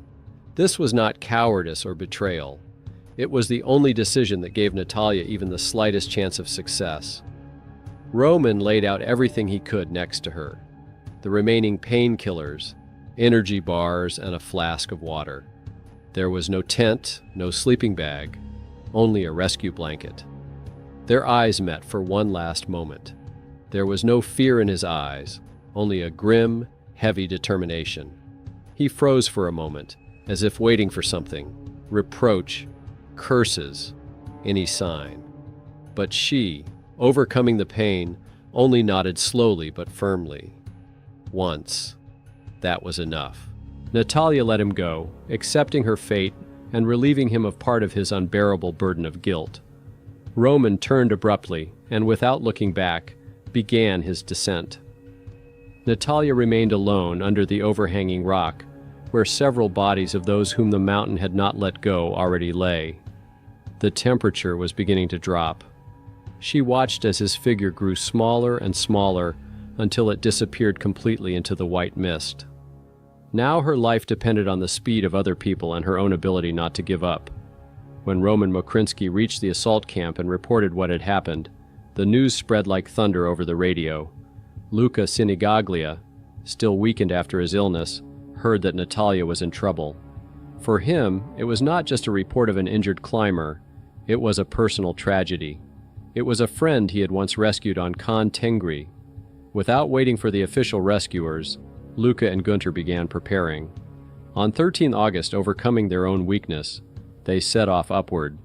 This was not cowardice or betrayal. It was the only decision that gave Natalia even the slightest chance of success. Roman laid out everything he could next to her. The remaining painkillers, energy bars, and a flask of water. There was no tent, no sleeping bag, only a rescue blanket. Their eyes met for one last moment. There was no fear in his eyes, only a grim, heavy determination. He froze for a moment, as if waiting for something, reproach, curses, any sign. But she, overcoming the pain, only nodded slowly but firmly. Once. That was enough. Natalia let him go, accepting her fate and relieving him of part of his unbearable burden of guilt. Roman turned abruptly and, without looking back, began his descent. Natalia remained alone under the overhanging rock, where several bodies of those whom the mountain had not let go already lay. The temperature was beginning to drop. She watched as his figure grew smaller and smaller until it disappeared completely into the white mist. Now her life depended on the speed of other people and her own ability not to give up. When Roman Mokrinsky reached the assault camp and reported what had happened, the news spread like thunder over the radio. Luca Sinigaglia, still weakened after his illness, heard that Natalia was in trouble. For him, it was not just a report of an injured climber, it was a personal tragedy. It was a friend he had once rescued on Khan Tengri. Without waiting for the official rescuers, Luca and Gunter began preparing. On 13 August, overcoming their own weakness, they set off upward.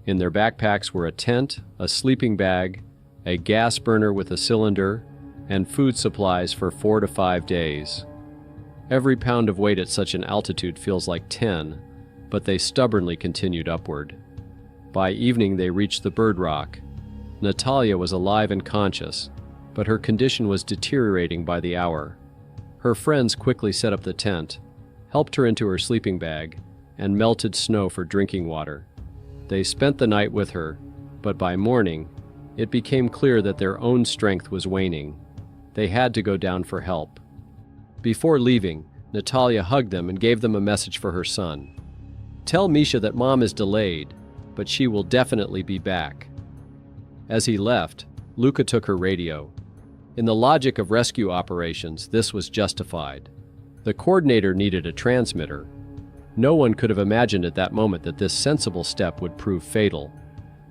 In their backpacks were a tent, a sleeping bag, a gas burner with a cylinder, and food supplies for 4 to 5 days. Every pound of weight at such an altitude feels like 10, but they stubbornly continued upward. By evening they reached the Bird Rock. Natalia was alive and conscious, but her condition was deteriorating by the hour. Her friends quickly set up the tent, helped her into her sleeping bag, and melted snow for drinking water. They spent the night with her, but by morning, it became clear that their own strength was waning. They had to go down for help. Before leaving, Natalia hugged them and gave them a message for her son. "Tell Misha that Mom is delayed, but she will definitely be back." As he left, Luca took her radio. In the logic of rescue operations, this was justified. The coordinator needed a transmitter. No one could have imagined at that moment that this sensible step would prove fatal.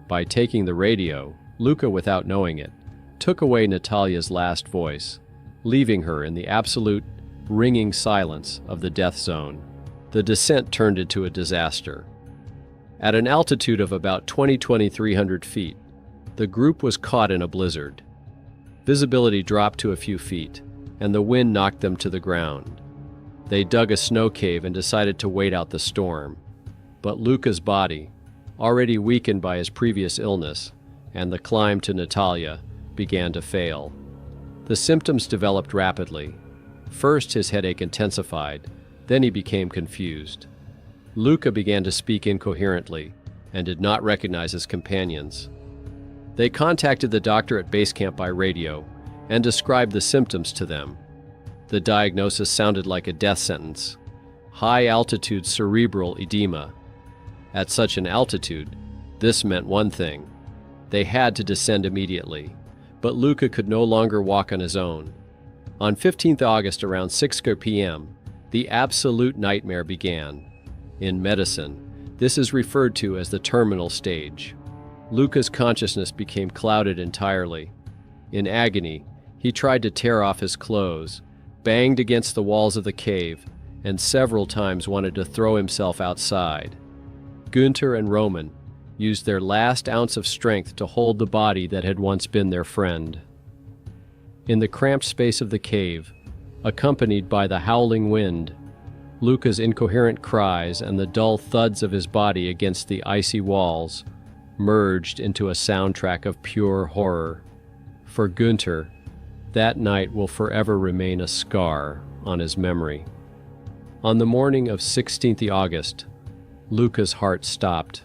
By taking the radio, Luca, without knowing it, took away Natalia's last voice, leaving her in the absolute, ringing silence of the death zone. The descent turned into a disaster. At an altitude of about 2,300 feet, the group was caught in a blizzard. Visibility dropped to a few feet, and the wind knocked them to the ground. They dug a snow cave and decided to wait out the storm. But Luca's body, already weakened by his previous illness, and the climb to Natalia, began to fail. The symptoms developed rapidly. First, his headache intensified, then he became confused. Luca began to speak incoherently and did not recognize his companions. They contacted the doctor at base camp by radio and described the symptoms to them. The diagnosis sounded like a death sentence: high-altitude cerebral edema. At such an altitude, this meant one thing: they had to descend immediately. But Luca could no longer walk on his own. On 15th August around 6 p.m., the absolute nightmare began. In medicine, this is referred to as the terminal stage. Luca's consciousness became clouded entirely. In agony, he tried to tear off his clothes, banged against the walls of the cave, and several times wanted to throw himself outside. Günther and Roman used their last ounce of strength to hold the body that had once been their friend. In the cramped space of the cave, accompanied by the howling wind, Luca's incoherent cries and the dull thuds of his body against the icy walls merged into a soundtrack of pure horror. For Günther, that night will forever remain a scar on his memory. On the morning of 16th August, Luca's heart stopped.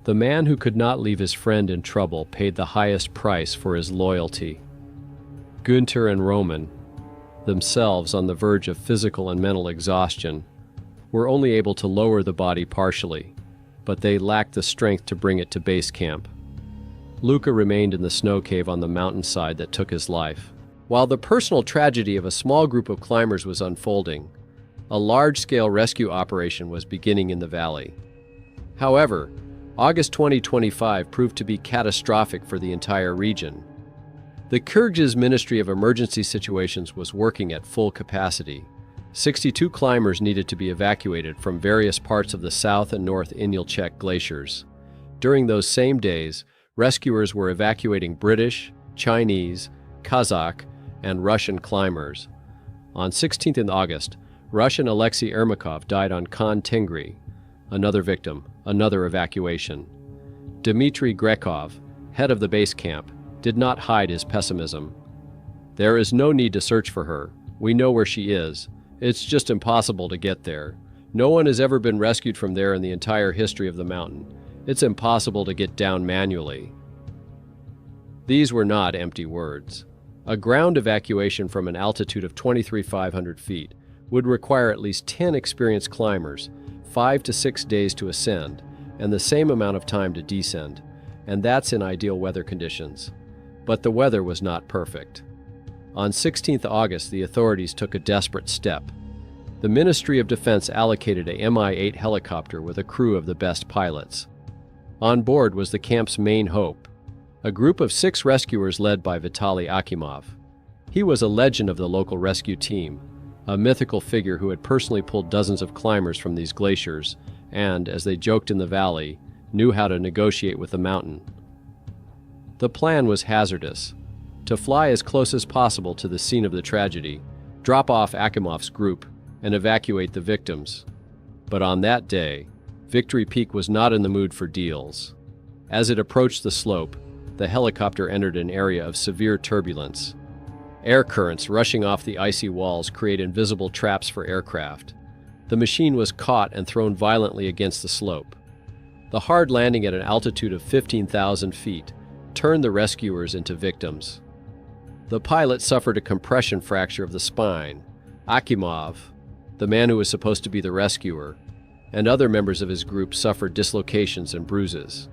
The man who could not leave his friend in trouble paid the highest price for his loyalty. Günther and Roman, themselves on the verge of physical and mental exhaustion, were only able to lower the body partially, but they lacked the strength to bring it to base camp. Luca remained in the snow cave on the mountainside that took his life. While the personal tragedy of a small group of climbers was unfolding, a large-scale rescue operation was beginning in the valley. However, August 2025 proved to be catastrophic for the entire region. The Kyrgyz Ministry of Emergency Situations was working at full capacity. 62 climbers needed to be evacuated from various parts of the South and North Inalchek glaciers. During those same days, rescuers were evacuating British, Chinese, Kazakh, and Russian climbers. On 16th August, Russian Alexei Ermakov died on Khan Tengri. Another victim, another evacuation. Dmitry Grekov, head of the base camp, did not hide his pessimism. "There is no need to search for her. We know where she is. It's just impossible to get there. No one has ever been rescued from there in the entire history of the mountain. It's impossible to get down manually." These were not empty words. A ground evacuation from an altitude of 23,500 feet would require at least 10 experienced climbers, 5 to 6 days to ascend, and the same amount of time to descend, and that's in ideal weather conditions. But the weather was not perfect. On 16th August, the authorities took a desperate step. The Ministry of Defense allocated a Mi-8 helicopter with a crew of the best pilots. On board was the camp's main hope, a group of 6 rescuers led by Vitaly Akimov. He was a legend of the local rescue team, a mythical figure who had personally pulled dozens of climbers from these glaciers and, as they joked in the valley, knew how to negotiate with the mountain. The plan was hazardous: to fly as close as possible to the scene of the tragedy, drop off Akimov's group, and evacuate the victims. But on that day, Victory Peak was not in the mood for deals. As it approached the slope, the helicopter entered an area of severe turbulence. Air currents rushing off the icy walls create invisible traps for aircraft. The machine was caught and thrown violently against the slope. The hard landing at an altitude of 15,000 feet turned the rescuers into victims. The pilot suffered a compression fracture of the spine. Akimov, the man who was supposed to be the rescuer, and other members of his group suffered dislocations and bruises.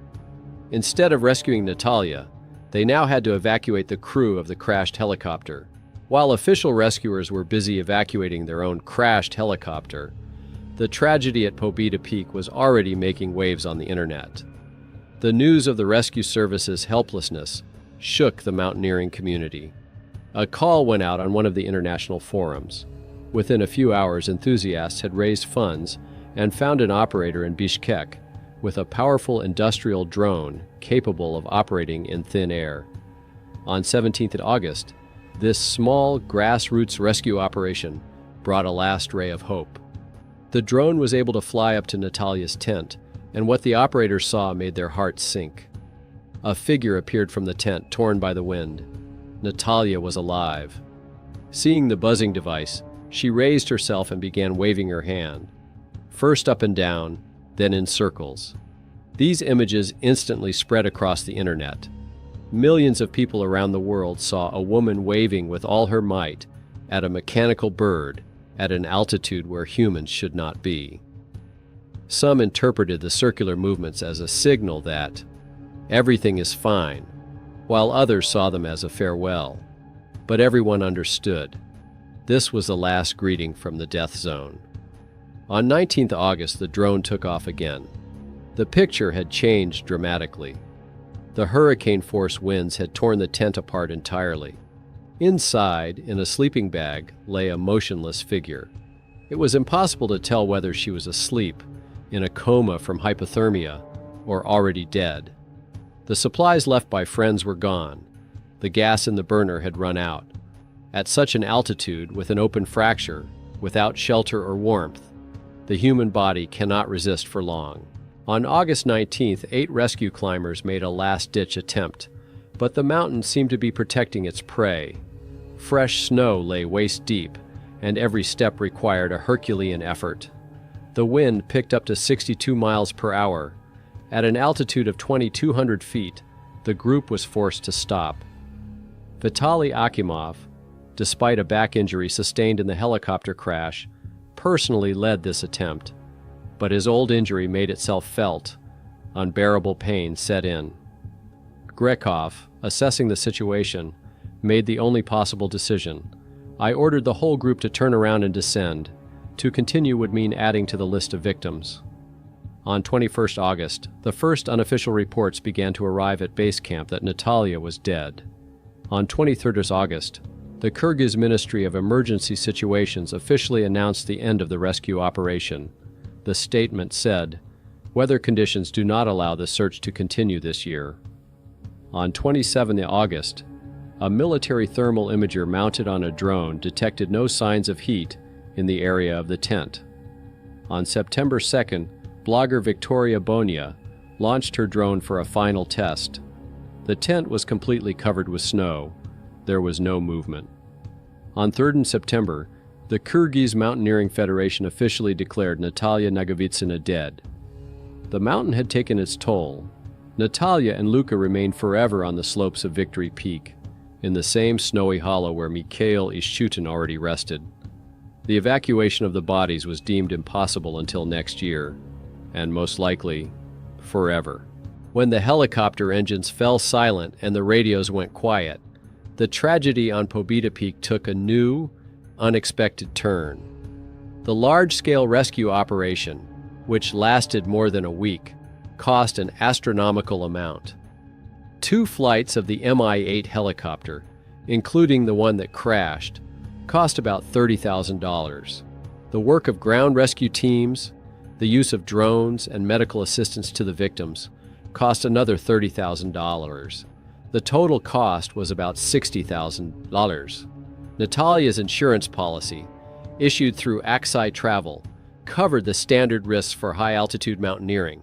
Instead of rescuing Natalia, they now had to evacuate the crew of the crashed helicopter. While official rescuers were busy evacuating their own crashed helicopter, the tragedy at Pobeda Peak was already making waves on the internet. The news of the rescue service's helplessness shook the mountaineering community. A call went out on one of the international forums. Within a few hours, enthusiasts had raised funds and found an operator in Bishkek with a powerful industrial drone capable of operating in thin air. On 17th August, this small grassroots rescue operation brought a last ray of hope. The drone was able to fly up to Natalia's tent, and what the operator saw made their hearts sink. A figure appeared from the tent, torn by the wind. Natalia was alive. Seeing the buzzing device, she raised herself and began waving her hand, first up and down, then in circles. These images instantly spread across the internet. Millions of people around the world saw a woman waving with all her might at a mechanical bird at an altitude where humans should not be. Some interpreted the circular movements as a signal that everything is fine, while others saw them as a farewell. But everyone understood. This was the last greeting from the death zone. On 19th August, the drone took off again. The picture had changed dramatically. The hurricane-force winds had torn the tent apart entirely. Inside, in a sleeping bag, lay a motionless figure. It was impossible to tell whether she was asleep, in a coma from hypothermia, or already dead. The supplies left by friends were gone. The gas in the burner had run out. At such an altitude, with an open fracture, without shelter or warmth, the human body cannot resist for long. On August 19th, 8 rescue climbers made a last-ditch attempt, but the mountain seemed to be protecting its prey. Fresh snow lay waist-deep, and every step required a Herculean effort. The wind picked up to 62 miles per hour. At an altitude of 2,200 feet, the group was forced to stop. Vitaly Akimov, despite a back injury sustained in the helicopter crash, personally led this attempt. But his old injury made itself felt. Unbearable pain set in. Grekov, assessing the situation, made the only possible decision. I ordered the whole group to turn around and descend. To continue would mean adding to the list of victims. On 21st August, the first unofficial reports began to arrive at base camp that Natalia was dead. On 23rd August, the Kyrgyz Ministry of Emergency Situations officially announced the end of the rescue operation. The statement said, "Weather conditions do not allow the search to continue this year." On 27 August, a military thermal imager mounted on a drone detected no signs of heat in the area of the tent. On September 2nd, blogger Victoria Bonia launched her drone for a final test. The tent was completely covered with snow. There was no movement. On 3rd September, the Kyrgyz Mountaineering Federation officially declared Natalia Nagovitsina dead. The mountain had taken its toll. Natalia and Luka remained forever on the slopes of Victory Peak, in the same snowy hollow where Mikhail Ishutin already rested. The evacuation of the bodies was deemed impossible until next year, and most likely, forever. When the helicopter engines fell silent and the radios went quiet, the tragedy on Pobeda Peak took a new, unexpected turn. The large-scale rescue operation, which lasted more than a week, cost an astronomical amount. 2 flights of the Mi-8 helicopter, including the one that crashed, cost about $30,000. The work of ground rescue teams, the use of drones and medical assistance to the victims, cost another $30,000. The total cost was about $60,000. Natalia's insurance policy, issued through Aksai Travel, covered the standard risks for high-altitude mountaineering,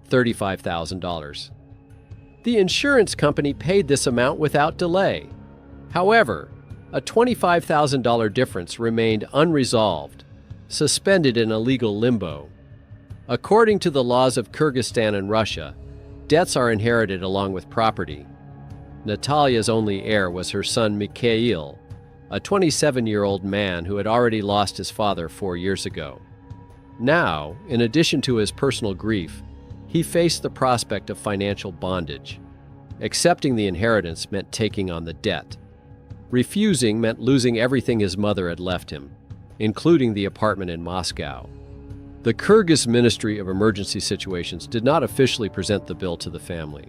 $35,000. The insurance company paid this amount without delay. However, a $25,000 difference remained unresolved, suspended in a legal limbo. According to the laws of Kyrgyzstan and Russia, debts are inherited along with property. Natalia's only heir was her son Mikhail, a 27-year-old man who had already lost his father 4 years ago. Now, in addition to his personal grief, he faced the prospect of financial bondage. Accepting the inheritance meant taking on the debt. Refusing meant losing everything his mother had left him, including the apartment in Moscow. The Kyrgyz Ministry of Emergency Situations did not officially present the bill to the family.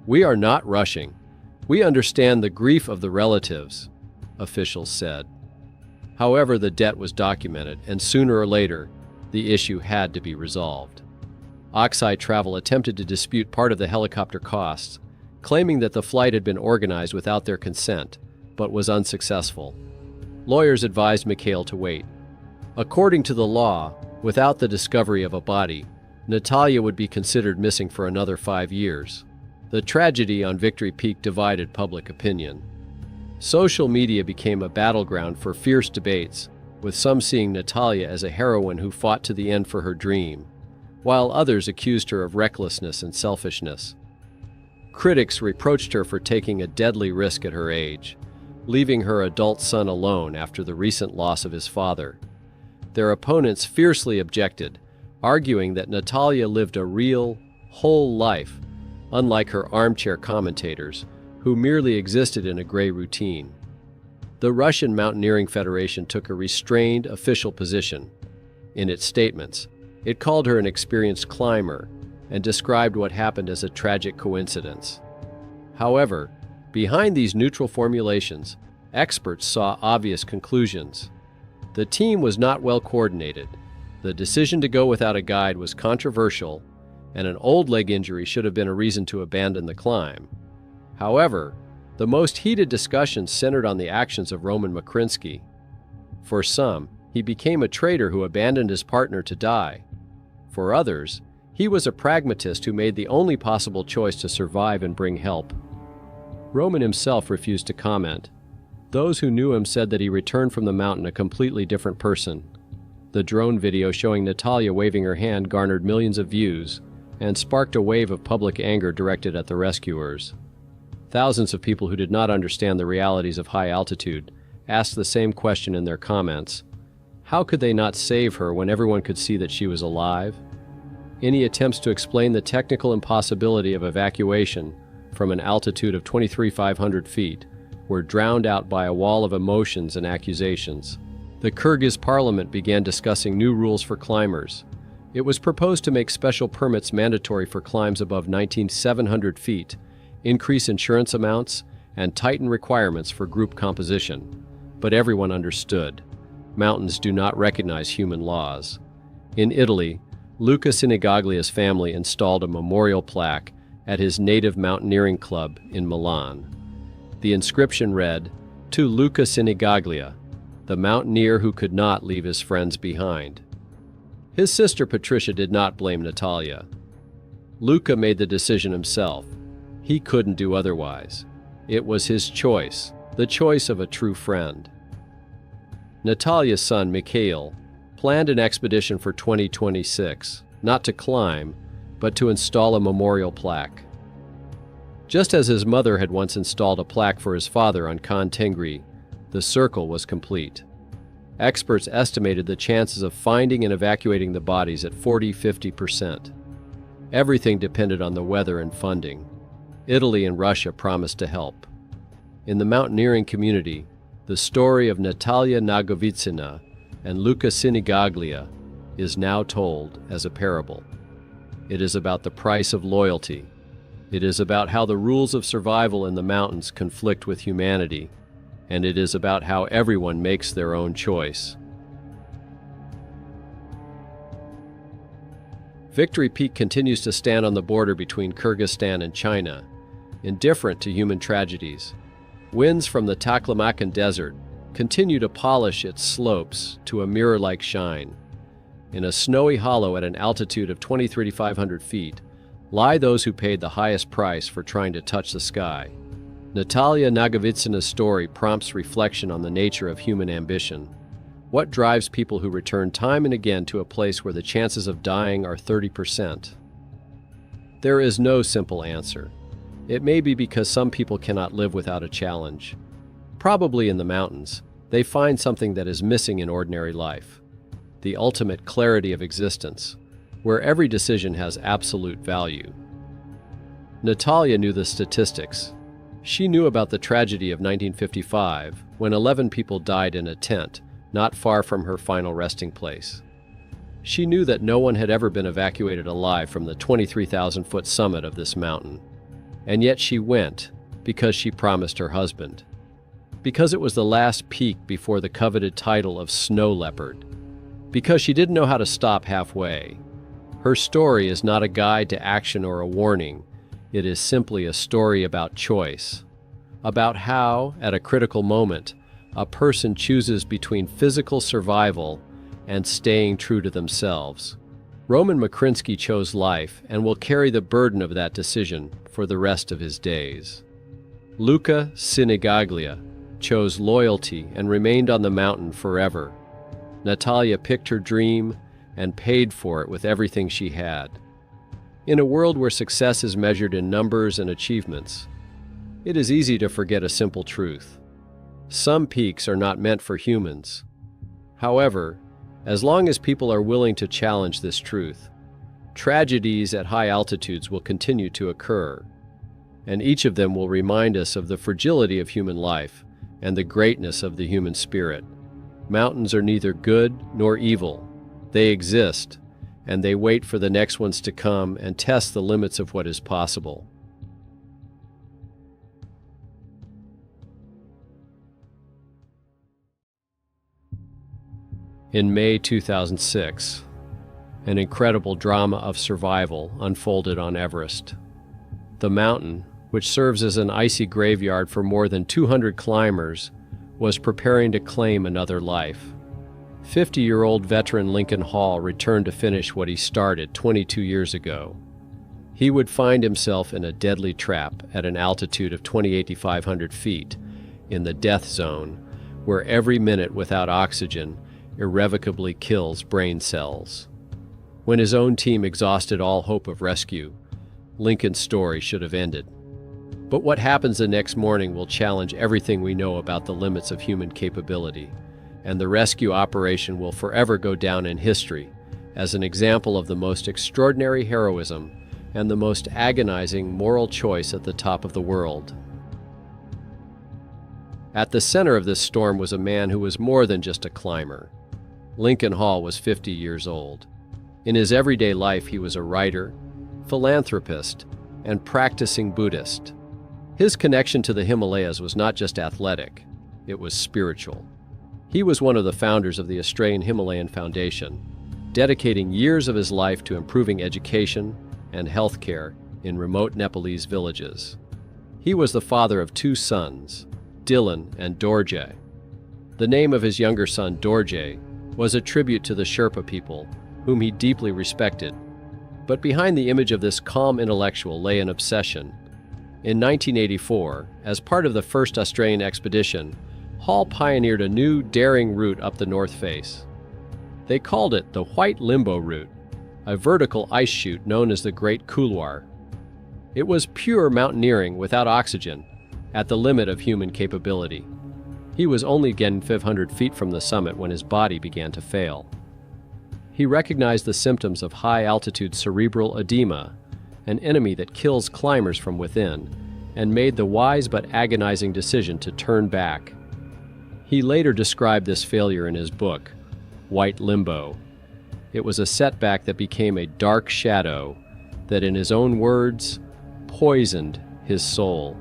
"We are not rushing. We understand the grief of the relatives," officials said. However, the debt was documented, and sooner or later, the issue had to be resolved. Aksai Travel attempted to dispute part of the helicopter costs, claiming that the flight had been organized without their consent, but was unsuccessful. Lawyers advised Mikhail to wait. According to the law, without the discovery of a body, Natalia would be considered missing for another 5 years. The tragedy on Victory Peak divided public opinion. Social media became a battleground for fierce debates, with some seeing Natalia as a heroine who fought to the end for her dream, while others accused her of recklessness and selfishness. Critics reproached her for taking a deadly risk at her age, leaving her adult son alone after the recent loss of his father. Their opponents fiercely objected, arguing that Natalia lived a real, whole life, unlike her armchair commentators, who merely existed in a gray routine. The Russian Mountaineering Federation took a restrained official position. In its statements, it called her an experienced climber and described what happened as a tragic coincidence. However, behind these neutral formulations, experts saw obvious conclusions. The team was not well coordinated. The decision to go without a guide was controversial, and an old leg injury should have been a reason to abandon the climb. However, the most heated discussions centered on the actions of Roman Makrinsky. For some, he became a traitor who abandoned his partner to die. For others, he was a pragmatist who made the only possible choice to survive and bring help. Roman himself refused to comment. Those who knew him said that he returned from the mountain a completely different person. The drone video showing Natalia waving her hand garnered millions of views and sparked a wave of public anger directed at the rescuers. Thousands of people who did not understand the realities of high altitude asked the same question in their comments. How could they not save her when everyone could see that she was alive? Any attempts to explain the technical impossibility of evacuation from an altitude of 23,500 feet were drowned out by a wall of emotions and accusations. The Kyrgyz parliament began discussing new rules for climbers. It was proposed to make special permits mandatory for climbs above 19,700 feet, increase insurance amounts, and tighten requirements for group composition. But everyone understood. Mountains do not recognize human laws. In Italy, Luca Sinigaglia's family installed a memorial plaque at his native mountaineering club in Milan. The inscription read, "To Luca Sinigaglia, the mountaineer who could not leave his friends behind." His sister Patricia did not blame Natalia. Luca made the decision himself. He couldn't do otherwise. It was his choice, the choice of a true friend. Natalia's son, Mikhail, planned an expedition for 2026, not to climb, but to install a memorial plaque. Just as his mother had once installed a plaque for his father on Khan Tengri, the circle was complete. Experts estimated the chances of finding and evacuating the bodies at 40–50%. Everything depended on the weather and funding. Italy and Russia promised to help. In the mountaineering community, the story of Natalia Nagovitsina and Luca Sinigaglia is now told as a parable. It is about the price of loyalty. It is about how the rules of survival in the mountains conflict with humanity, and it is about how everyone makes their own choice. Victory Peak continues to stand on the border between Kyrgyzstan and China, indifferent to human tragedies. Winds from the Taklamakan Desert continue to polish its slopes to a mirror-like shine. In a snowy hollow at an altitude of 2,300 feet lie those who paid the highest price for trying to touch the sky. Natalia Nagovitsina's story prompts reflection on the nature of human ambition. What drives people who return time and again to a place where the chances of dying are 30%? There is no simple answer. It may be because some people cannot live without a challenge. Probably in the mountains, they find something that is missing in ordinary life. The ultimate clarity of existence, where every decision has absolute value. Natalia knew the statistics. She knew about the tragedy of 1955, when 11 people died in a tent not far from her final resting place. She knew that no one had ever been evacuated alive from the 23,000-foot summit of this mountain. And yet she went, because she promised her husband. Because it was the last peak before the coveted title of Snow Leopard. Because she didn't know how to stop halfway. Her story is not a guide to action or a warning. It is simply a story about choice. About how, at a critical moment, a person chooses between physical survival and staying true to themselves. Roman Makrinsky chose life and will carry the burden of that decision for the rest of his days. Luca Sinigaglia chose loyalty and remained on the mountain forever. Natalia picked her dream and paid for it with everything she had. In a world where success is measured in numbers and achievements, it is easy to forget a simple truth. Some peaks are not meant for humans. However, as long as people are willing to challenge this truth, tragedies at high altitudes will continue to occur, and each of them will remind us of the fragility of human life and the greatness of the human spirit. Mountains are neither good nor evil. They exist, and they wait for the next ones to come and test the limits of what is possible. In May 2006, an incredible drama of survival unfolded on Everest. The mountain, which serves as an icy graveyard for more than 200 climbers, was preparing to claim another life. 50-year-old veteran Lincoln Hall returned to finish what he started 22 years ago. He would find himself in a deadly trap at an altitude of 2,500 feet in the death zone, where every minute without oxygen irrevocably kills brain cells. When his own team exhausted all hope of rescue, Lincoln's story should have ended. But what happens the next morning will challenge everything we know about the limits of human capability, and the rescue operation will forever go down in history as an example of the most extraordinary heroism and the most agonizing moral choice at the top of the world. At the center of this storm was a man who was more than just a climber. Lincoln Hall was 50 years old. In his everyday life, he was a writer, philanthropist, and practicing Buddhist. His connection to the Himalayas was not just athletic, it was spiritual. He was one of the founders of the Australian Himalayan Foundation, dedicating years of his life to improving education and healthcare in remote Nepalese villages. He was the father of two sons, Dylan and Dorje. The name of his younger son, Dorje, was a tribute to the Sherpa people, whom he deeply respected. But behind the image of this calm intellectual lay an obsession. In 1984, as part of the first Australian expedition, Hall pioneered a new, daring route up the North Face. They called it the White Limbo Route, a vertical ice chute known as the Great Couloir. It was pure mountaineering without oxygen, at the limit of human capability. He was only getting 500 feet from the summit when his body began to fail. He recognized the symptoms of high-altitude cerebral edema, an enemy that kills climbers from within, and made the wise but agonizing decision to turn back. He later described this failure in his book, White Limbo. It was a setback that became a dark shadow that, in his own words, poisoned his soul.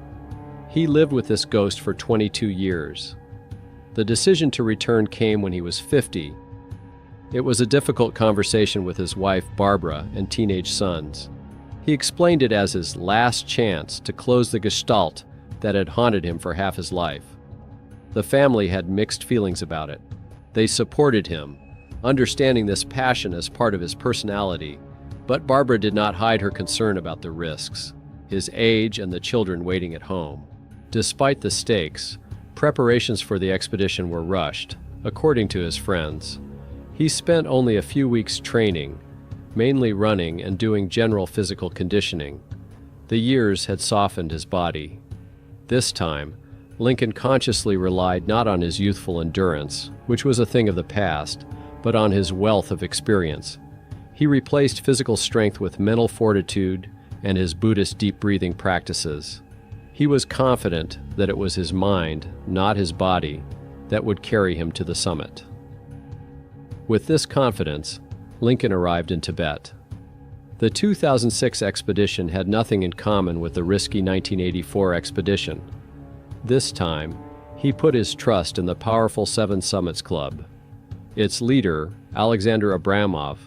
He lived with this ghost for 22 years. The decision to return came when he was 50. It was a difficult conversation with his wife, Barbara, and teenage sons. He explained it as his last chance to close the gestalt that had haunted him for half his life. The family had mixed feelings about it. They supported him, understanding this passion as part of his personality, but Barbara did not hide her concern about the risks, his age and the children waiting at home. Despite the stakes, preparations for the expedition were rushed, according to his friends. He spent only a few weeks training, mainly running and doing general physical conditioning. The years had softened his body. This time, Lincoln consciously relied not on his youthful endurance, which was a thing of the past, but on his wealth of experience. He replaced physical strength with mental fortitude and his Buddhist deep breathing practices. He was confident that it was his mind, not his body, that would carry him to the summit. With this confidence, Lincoln arrived in Tibet. The 2006 expedition had nothing in common with the risky 1984 expedition. This time, he put his trust in the powerful Seven Summits Club. Its leader, Alexander Abramov,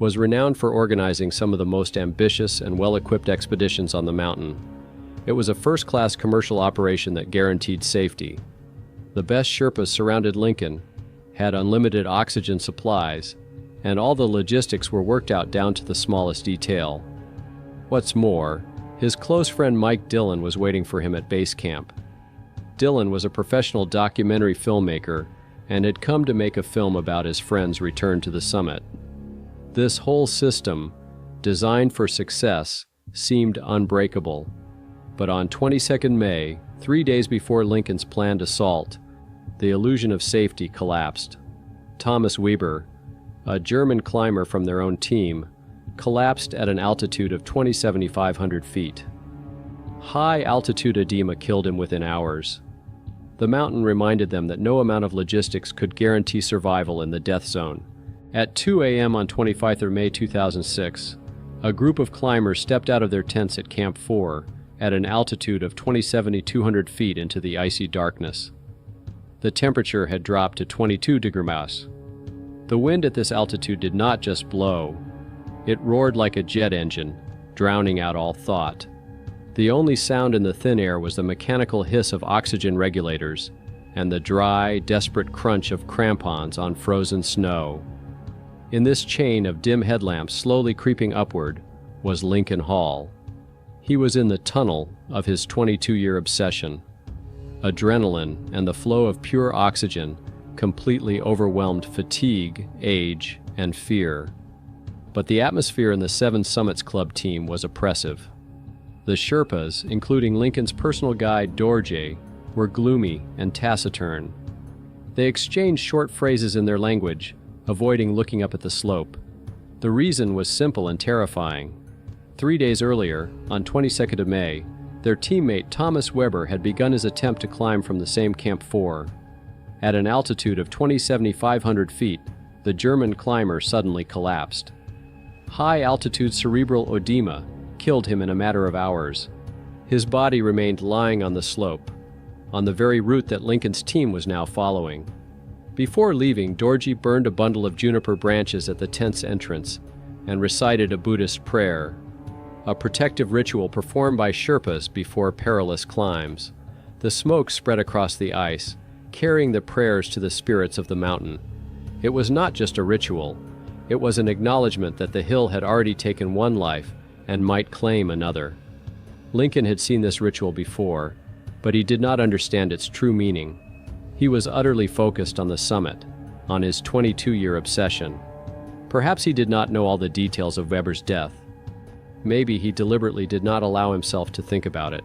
was renowned for organizing some of the most ambitious and well-equipped expeditions on the mountain. It was a first-class commercial operation that guaranteed safety. The best Sherpas surrounded Lincoln, had unlimited oxygen supplies, and all the logistics were worked out down to the smallest detail. What's more, his close friend Mike Dillon was waiting for him at base camp. Dillon was a professional documentary filmmaker and had come to make a film about his friend's return to the summit. This whole system, designed for success, seemed unbreakable. But on 22nd May, 3 days before Lincoln's planned assault, the illusion of safety collapsed. Thomas Weber, a German climber from their own team, collapsed at an altitude of 2,700 feet. High-altitude edema killed him within hours. The mountain reminded them that no amount of logistics could guarantee survival in the death zone. At 2 a.m. on 25th May 2006, a group of climbers stepped out of their tents at Camp 4 at an altitude of 2,200 feet into the icy darkness. The temperature had dropped to 22 degrees. The wind at this altitude did not just blow. It roared like a jet engine, drowning out all thought. The only sound in the thin air was the mechanical hiss of oxygen regulators and the dry, desperate crunch of crampons on frozen snow. In this chain of dim headlamps slowly creeping upward was Lincoln Hall. He was in the tunnel of his 22-year obsession. Adrenaline and the flow of pure oxygen completely overwhelmed fatigue, age, and fear. But the atmosphere in the Seven Summits Club team was oppressive. The Sherpas, including Lincoln's personal guide Dorje, were gloomy and taciturn. They exchanged short phrases in their language, avoiding looking up at the slope. The reason was simple and terrifying. 3 days earlier, on 22nd of May, their teammate Thomas Weber had begun his attempt to climb from the same Camp 4. At an altitude of 2,700 feet, the German climber suddenly collapsed. High-altitude cerebral edema killed him in a matter of hours. His body remained lying on the slope, on the very route that Lincoln's team was now following. Before leaving, Dorji burned a bundle of juniper branches at the tent's entrance and recited a Buddhist prayer, a protective ritual performed by Sherpas before perilous climbs. The smoke spread across the ice, carrying the prayers to the spirits of the mountain. It was not just a ritual. It was an acknowledgement that the hill had already taken one life and might claim another. Lincoln had seen this ritual before, but he did not understand its true meaning. He was utterly focused on the summit, on his 22-year obsession. Perhaps he did not know all the details of Weber's death. Maybe he deliberately did not allow himself to think about it.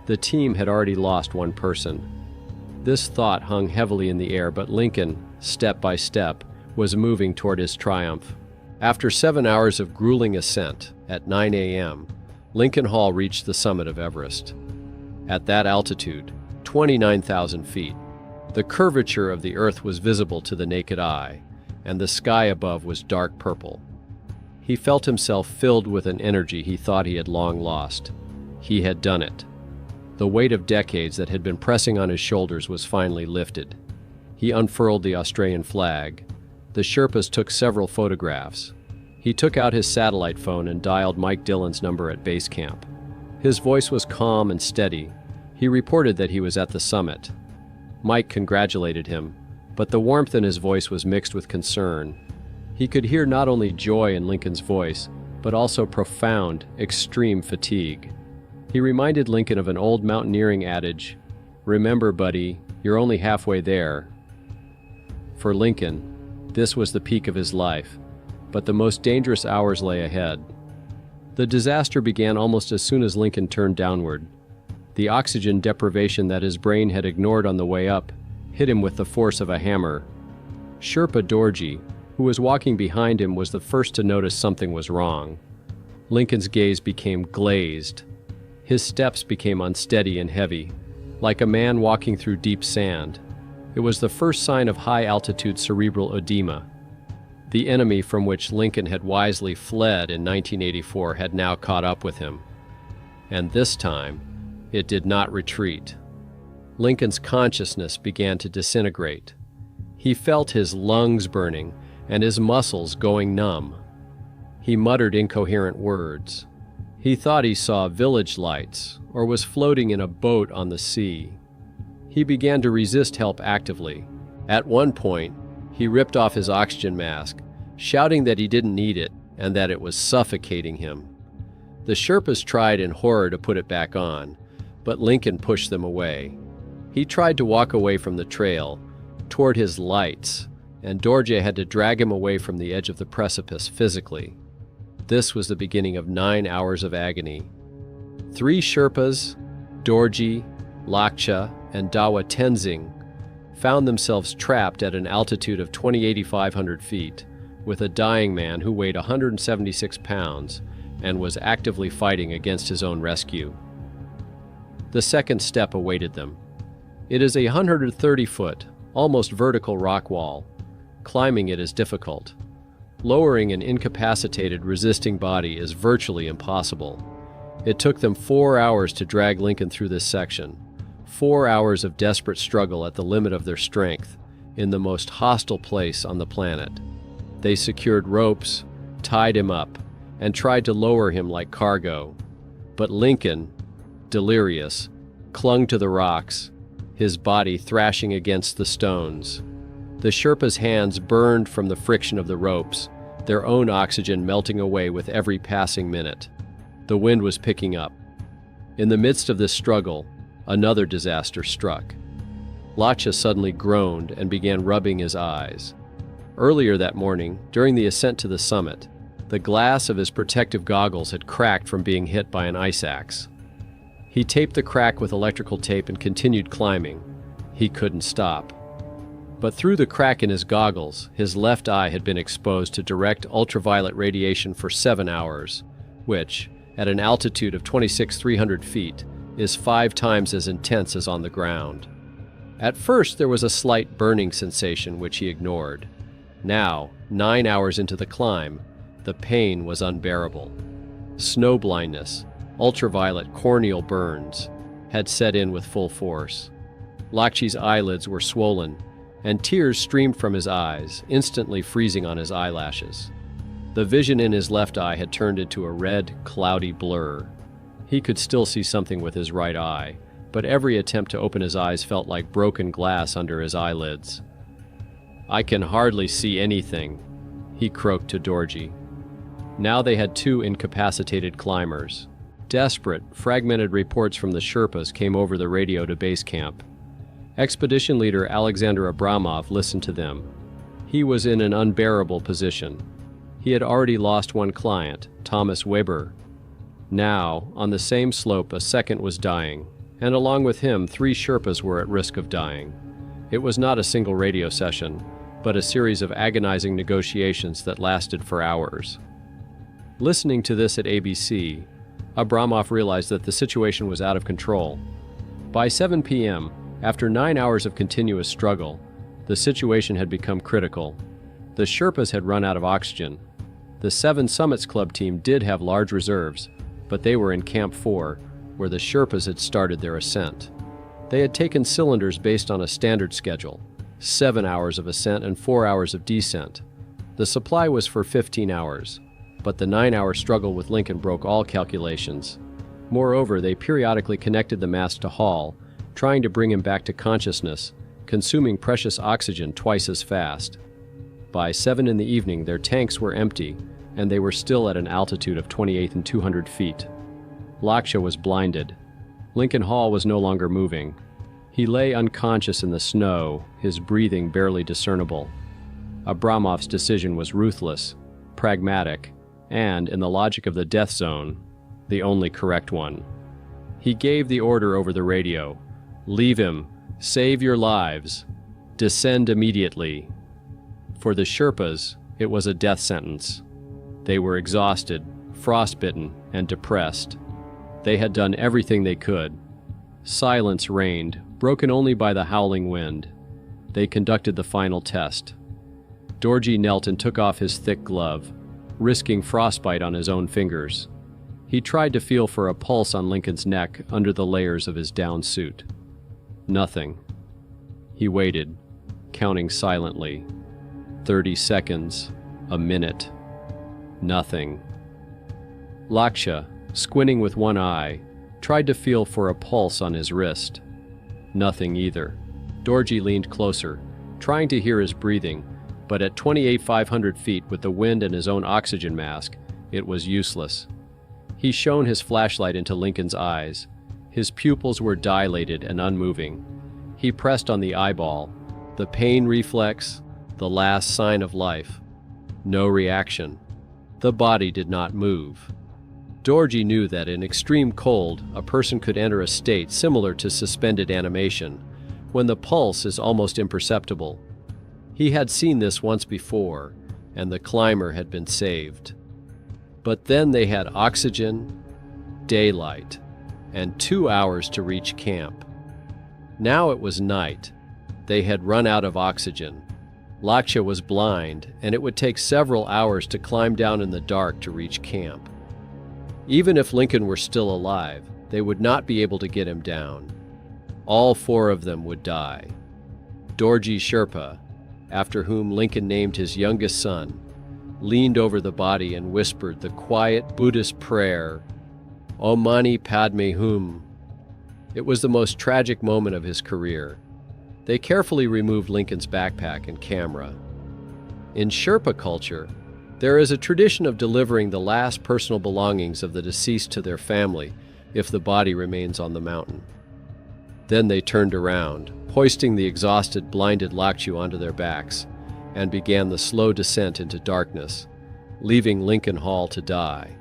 The team had already lost one person. This thought hung heavily in the air, but Lincoln, step by step, was moving toward his triumph. After 7 hours of grueling ascent, at 9 a.m., Lincoln Hall reached the summit of Everest. At that altitude, 29,000 feet, the curvature of the earth was visible to the naked eye, and the sky above was dark purple. He felt himself filled with an energy he thought he had long lost. He had done it. The weight of decades that had been pressing on his shoulders was finally lifted. He unfurled the Australian flag. The Sherpas took several photographs. He took out his satellite phone and dialed Mike Dillon's number at base camp. His voice was calm and steady. He reported that he was at the summit. Mike congratulated him, but the warmth in his voice was mixed with concern. He could hear not only joy in Lincoln's voice, but also profound, extreme fatigue. He reminded Lincoln of an old mountaineering adage, "Remember, buddy, you're only halfway there." For Lincoln, this was the peak of his life, but the most dangerous hours lay ahead. The disaster began almost as soon as Lincoln turned downward. The oxygen deprivation that his brain had ignored on the way up hit him with the force of a hammer. Sherpa Dorji, who was walking behind him, was the first to notice something was wrong. Lincoln's gaze became glazed. His steps became unsteady and heavy, like a man walking through deep sand. It was the first sign of high-altitude cerebral edema. The enemy from which Lincoln had wisely fled in 1984 had now caught up with him. And this time, it did not retreat. Lincoln's consciousness began to disintegrate. He felt his lungs burning and his muscles going numb. He muttered incoherent words. He thought he saw village lights or was floating in a boat on the sea. He began to resist help actively. At one point, he ripped off his oxygen mask, shouting that he didn't need it and that it was suffocating him. The Sherpas tried in horror to put it back on, but Lincoln pushed them away. He tried to walk away from the trail, toward his lights, and Dorje had to drag him away from the edge of the precipice physically. This was the beginning of 9 hours of agony. 3 Sherpas, Dorji, Lakcha, and Dawa Tenzing, found themselves trapped at an altitude of 28,500 feet, with a dying man who weighed 176 pounds and was actively fighting against his own rescue. The second step awaited them. It is a 130-foot, almost vertical rock wall. Climbing it is difficult. Lowering an incapacitated, resisting body is virtually impossible. It took them 4 hours to drag Lincoln through this section. 4 hours of desperate struggle at the limit of their strength, in the most hostile place on the planet. They secured ropes, tied him up, and tried to lower him like cargo. But Lincoln, delirious, clung to the rocks, his body thrashing against the stones. The Sherpas' hands burned from the friction of the ropes, their own oxygen melting away with every passing minute. The wind was picking up. In the midst of this struggle, another disaster struck. Lacha suddenly groaned and began rubbing his eyes. Earlier that morning, during the ascent to the summit, the glass of his protective goggles had cracked from being hit by an ice axe. He taped the crack with electrical tape and continued climbing. He couldn't stop. But through the crack in his goggles, his left eye had been exposed to direct ultraviolet radiation for 7 hours, which, at an altitude of 26,300 feet, is 5 times as intense as on the ground. At first, there was a slight burning sensation which he ignored. Now, 9 hours into the climb, the pain was unbearable. Snow blindness, Ultraviolet corneal burns had set in with full force. Lakshya's eyelids were swollen, and tears streamed from his eyes, instantly freezing on his eyelashes. The vision in his left eye had turned into a red, cloudy blur. He could still see something with his right eye, but every attempt to open his eyes felt like broken glass under his eyelids. "I can hardly see anything," he croaked to Dorji. Now they had two incapacitated climbers. Desperate, fragmented reports from the Sherpas came over the radio to base camp. Expedition leader Alexander Abramov listened to them. He was in an unbearable position. He had already lost one client, Thomas Weber. Now, on the same slope, a second was dying, and along with him, 3 Sherpas were at risk of dying. It was not a single radio session, but a series of agonizing negotiations that lasted for hours. Listening to this at ABC, Abramov realized that the situation was out of control. By 7 p.m., after 9 hours of continuous struggle, the situation had become critical. The Sherpas had run out of oxygen. The 7 Summits Club team did have large reserves, but they were in Camp 4, where the Sherpas had started their ascent. They had taken cylinders based on a standard schedule, 7 hours of ascent and 4 hours of descent. The supply was for 15 hours, but the 9-hour struggle with Lincoln broke all calculations. Moreover, they periodically connected the mask to Hall, trying to bring him back to consciousness, consuming precious oxygen twice as fast. By 7 in the evening, their tanks were empty, and they were still at an altitude of 28,200 feet. Lakshya was blinded. Lincoln Hall was no longer moving. He lay unconscious in the snow, his breathing barely discernible. Abramov's decision was ruthless, pragmatic, and, in the logic of the death zone, the only correct one. He gave the order over the radio: "Leave him. Save your lives. Descend immediately." For the Sherpas, it was a death sentence. They were exhausted, frostbitten, and depressed. They had done everything they could. Silence reigned, broken only by the howling wind. They conducted the final test. Dorji knelt and took off his thick glove, risking frostbite on his own fingers. He tried to feel for a pulse on Lincoln's neck under the layers of his down suit. Nothing. He waited, counting silently. 30 seconds, a minute. Nothing. Lakshya, squinting with one eye, tried to feel for a pulse on his wrist. Nothing either. Dorji leaned closer, trying to hear his breathing, but at 28,500 feet with the wind and his own oxygen mask, it was useless. He shone his flashlight into Lincoln's eyes. His pupils were dilated and unmoving. He pressed on the eyeball, the pain reflex, the last sign of life. No reaction. The body did not move. Dorji knew that in extreme cold, a person could enter a state similar to suspended animation, when the pulse is almost imperceptible. He had seen this once before, and the climber had been saved. But then they had oxygen, daylight, and 2 hours to reach camp. Now it was night. They had run out of oxygen. Lakshya was blind, and it would take several hours to climb down in the dark to reach camp. Even if Lincoln were still alive, they would not be able to get him down. All 4 of them would die. Dorji Sherpa, after whom Lincoln named his youngest son, leaned over the body and whispered the quiet Buddhist prayer, Om Mani Padme Hum. It was the most tragic moment of his career. They carefully removed Lincoln's backpack and camera. In Sherpa culture, there is a tradition of delivering the last personal belongings of the deceased to their family if the body remains on the mountain. Then they turned around, hoisting the exhausted, blinded Lakshya onto their backs, and began the slow descent into darkness, leaving Lincoln Hall to die.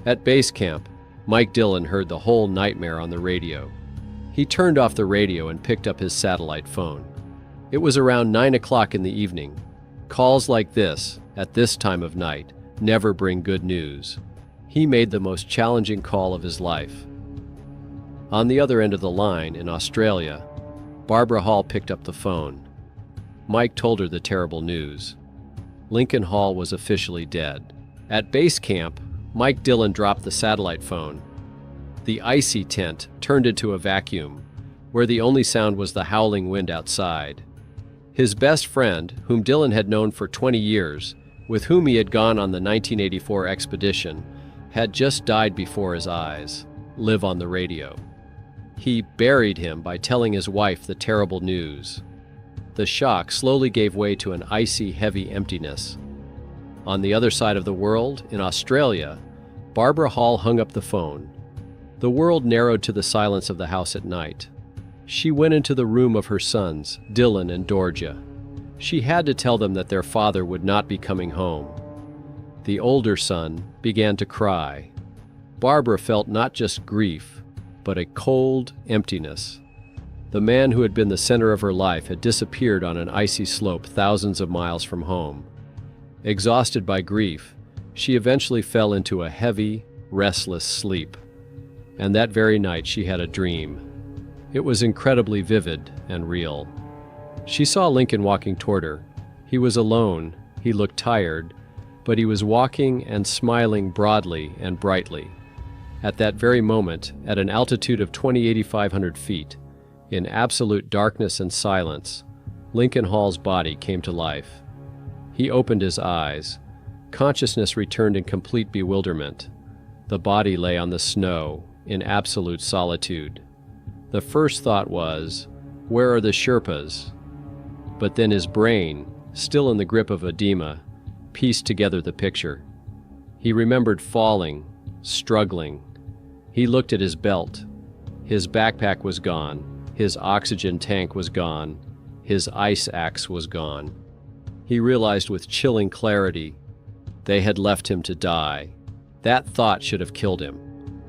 At base camp, Mike Dillon heard the whole nightmare on the radio. He turned off the radio and picked up his satellite phone. It was around 9 o'clock in the evening. Calls like this, at this time of night, never bring good news. He made the most challenging call of his life. On the other end of the line, in Australia, Barbara Hall picked up the phone. Mike told her the terrible news. Lincoln Hall was officially dead. At base camp, Mike Dillon dropped the satellite phone. The icy tent turned into a vacuum, where the only sound was the howling wind outside. His best friend, whom Dylan had known for 20 years, with whom he had gone on the 1984 expedition, had just died before his eyes, live on the radio. He buried him by telling his wife the terrible news. The shock slowly gave way to an icy, heavy emptiness. On the other side of the world, in Australia, Barbara Hall hung up the phone. The world narrowed to the silence of the house at night. She went into the room of her sons, Dylan and Dorja. She had to tell them that their father would not be coming home. The older son began to cry. Barbara felt not just grief, but a cold emptiness. The man who had been the center of her life had disappeared on an icy slope thousands of miles from home. Exhausted by grief, she eventually fell into a heavy, restless sleep. And that very night she had a dream. It was incredibly vivid and real. She saw Lincoln walking toward her. He was alone, he looked tired, but he was walking and smiling broadly and brightly. At that very moment, at an altitude of 8,500 feet, in absolute darkness and silence, Lincoln Hall's body came to life. He opened his eyes. Consciousness returned in complete bewilderment. The body lay on the snow, in absolute solitude. The first thought was, where are the Sherpas? But then his brain, still in the grip of edema, pieced together the picture. He remembered falling, struggling. He looked at his belt. His backpack was gone. His oxygen tank was gone. His ice axe was gone. He realized with chilling clarity, they had left him to die. That thought should have killed him.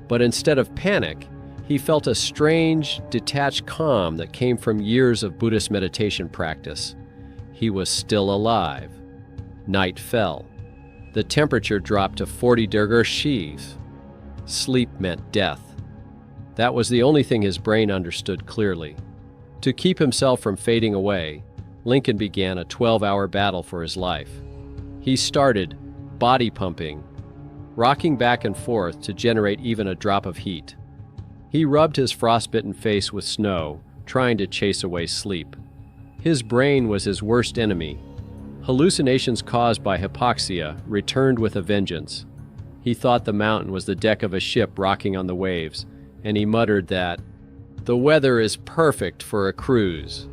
But instead of panic, he felt a strange, detached calm that came from years of Buddhist meditation practice. He was still alive. Night fell. The temperature dropped to 40 degrees. Sleep meant death. That was the only thing his brain understood clearly. To keep himself from fading away, Lincoln began a 12-hour battle for his life. He started body pumping, rocking back and forth to generate even a drop of heat. He rubbed his frostbitten face with snow, trying to chase away sleep. His brain was his worst enemy. Hallucinations caused by hypoxia returned with a vengeance. He thought the mountain was the deck of a ship rocking on the waves, and he muttered that, "The weather is perfect for a cruise."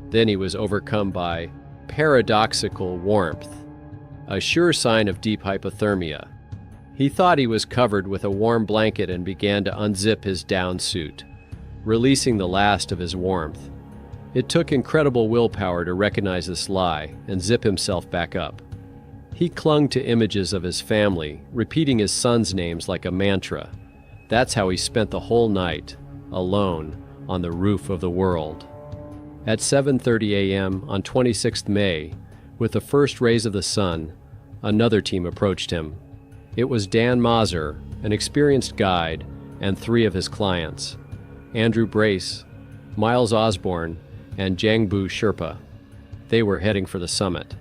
Then he was overcome by paradoxical warmth, a sure sign of deep hypothermia. He thought he was covered with a warm blanket and began to unzip his down suit, releasing the last of his warmth. It took incredible willpower to recognize this lie and zip himself back up. He clung to images of his family, repeating his sons' names like a mantra. That's how he spent the whole night, alone, on the roof of the world. At 7:30 a.m. on 26th May, with the first rays of the sun, another team approached him. It was Dan Mazur, an experienced guide, and 3 of his clients, Andrew Brace, Miles Osborne, and Jangbu Sherpa. They were heading for the summit.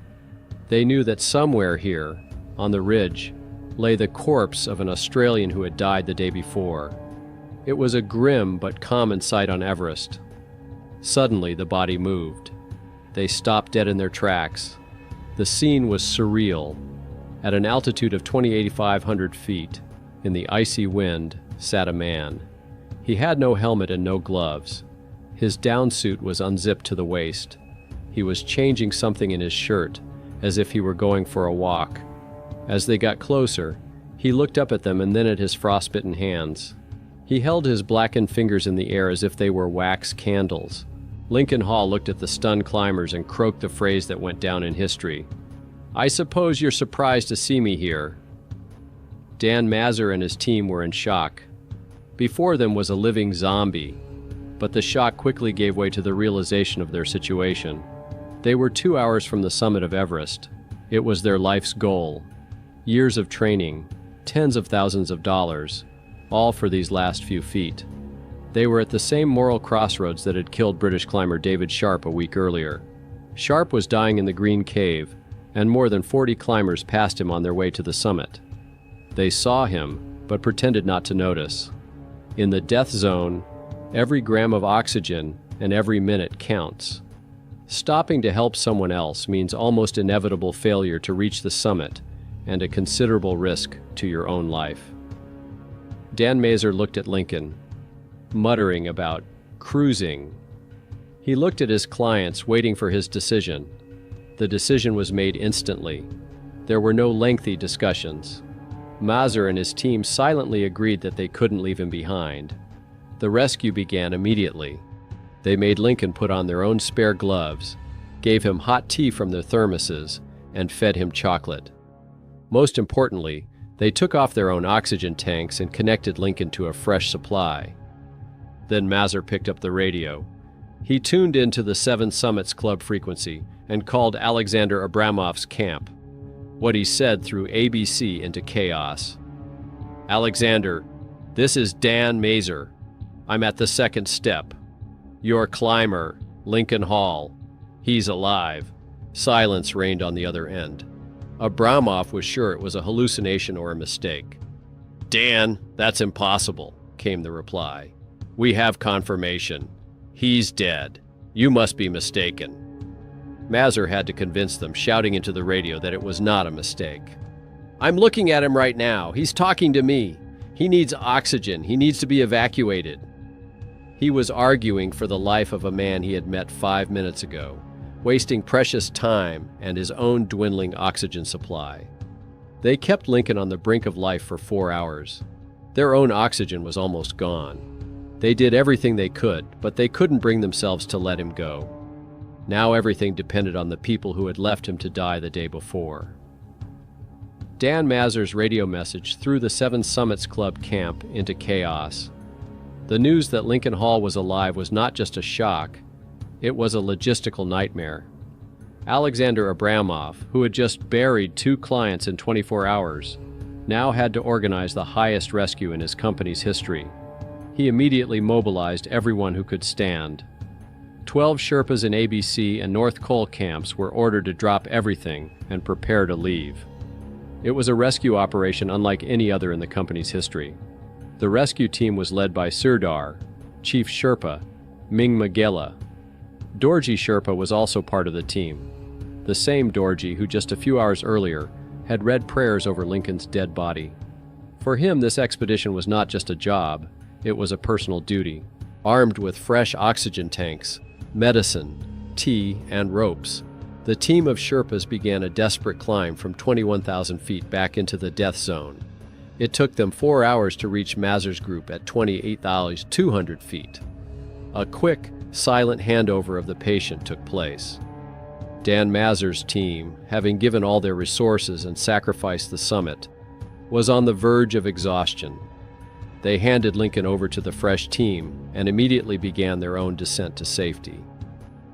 They knew that somewhere here, on the ridge, lay the corpse of an Australian who had died the day before. It was a grim but common sight on Everest. Suddenly, the body moved. They stopped dead in their tracks. The scene was surreal. At an altitude of 28,500 feet, in the icy wind, sat a man. He had no helmet and no gloves. His down suit was unzipped to the waist. He was changing something in his shirt, as if he were going for a walk. As they got closer, he looked up at them and then at his frostbitten hands. He held his blackened fingers in the air as if they were wax candles. Lincoln Hall looked at the stunned climbers and croaked the phrase that went down in history. "I suppose you're surprised to see me here." Dan Mazur and his team were in shock. Before them was a living zombie, but the shock quickly gave way to the realization of their situation. They were 2 hours from the summit of Everest. It was their life's goal. Years of training, tens of thousands of dollars, all for these last few feet. They were at the same moral crossroads that had killed British climber David Sharp a week earlier. Sharp was dying in the Green Cave, and more than 40 climbers passed him on their way to the summit. They saw him, but pretended not to notice. In the death zone, every gram of oxygen and every minute counts. Stopping to help someone else means almost inevitable failure to reach the summit and a considerable risk to your own life. Dan Mazer looked at Lincoln, muttering about cruising. He looked at his clients, waiting for his decision. The decision was made instantly. There were no lengthy discussions. Mazer and his team silently agreed that they couldn't leave him behind. The rescue began immediately. They made Lincoln put on their own spare gloves, gave him hot tea from their thermoses, and fed him chocolate. Most importantly, they took off their own oxygen tanks and connected Lincoln to a fresh supply. Then Mazer picked up the radio. He tuned into the Seven Summits Club frequency and called Alexander Abramov's camp. What he said threw ABC into chaos. "Alexander, this is Dan Mazer. I'm at the second step. Your climber, Lincoln Hall. He's alive." Silence reigned on the other end. Abramov was sure it was a hallucination or a mistake. "Dan, that's impossible," came the reply. "We have confirmation. He's dead. You must be mistaken." Mazer had to convince them, shouting into the radio that it was not a mistake. "I'm looking at him right now. He's talking to me. He needs oxygen. He needs to be evacuated." He was arguing for the life of a man he had met 5 minutes ago, wasting precious time and his own dwindling oxygen supply. They kept Lincoln on the brink of life for 4 hours. Their own oxygen was almost gone. They did everything they could, but they couldn't bring themselves to let him go. Now everything depended on the people who had left him to die the day before. Dan Mazer's radio message threw the Seven Summits Club camp into chaos. The news that Lincoln Hall was alive was not just a shock, it was a logistical nightmare. Alexander Abramov, who had just buried 2 clients in 24 hours, now had to organize the highest rescue in his company's history. He immediately mobilized everyone who could stand. 12 Sherpas in ABC and North Col camps were ordered to drop everything and prepare to leave. It was a rescue operation unlike any other in the company's history. The rescue team was led by Sirdar, Chief Sherpa, Ming Magela. Dorji Sherpa was also part of the team, the same Dorji who just a few hours earlier had read prayers over Lincoln's dead body. For him, this expedition was not just a job, it was a personal duty. Armed with fresh oxygen tanks, medicine, tea, and ropes, the team of Sherpas began a desperate climb from 21,000 feet back into the death zone. It took them 4 hours to reach Mazer's group at 28,200 feet. A quick, silent handover of the patient took place. Dan Mazer's team, having given all their resources and sacrificed the summit, was on the verge of exhaustion. They handed Lincoln over to the fresh team and immediately began their own descent to safety.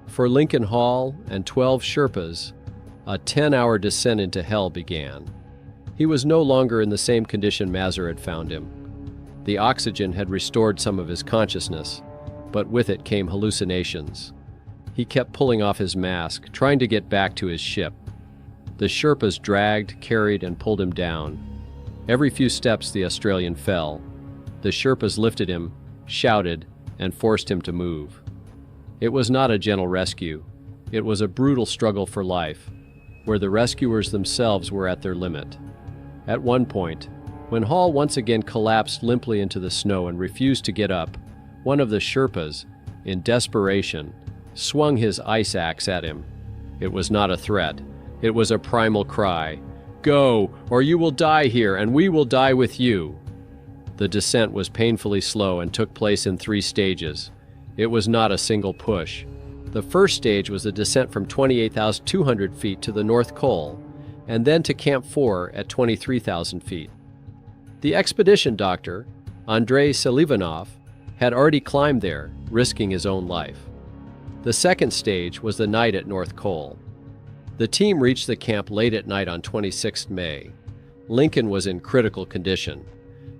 For Lincoln Hall and 12 Sherpas, a 10-hour descent into hell began. He was no longer in the same condition Mazer had found him. The oxygen had restored some of his consciousness, but with it came hallucinations. He kept pulling off his mask, trying to get back to his ship. The Sherpas dragged, carried, and pulled him down. Every few steps the Australian fell. The Sherpas lifted him, shouted, and forced him to move. It was not a gentle rescue. It was a brutal struggle for life, where the rescuers themselves were at their limit. At one point, when Hall once again collapsed limply into the snow and refused to get up, one of the Sherpas, in desperation, swung his ice axe at him. It was not a threat. It was a primal cry. "Go, or you will die here, and we will die with you." The descent was painfully slow and took place in 3 stages. It was not a single push. The first stage was the descent from 28,200 feet to the North Col, and then to Camp 4 at 23,000 feet. The expedition doctor, Andrei Selivanov, had already climbed there, risking his own life. The second stage was the night at North Col. The team reached the camp late at night on 26 May. Lincoln was in critical condition.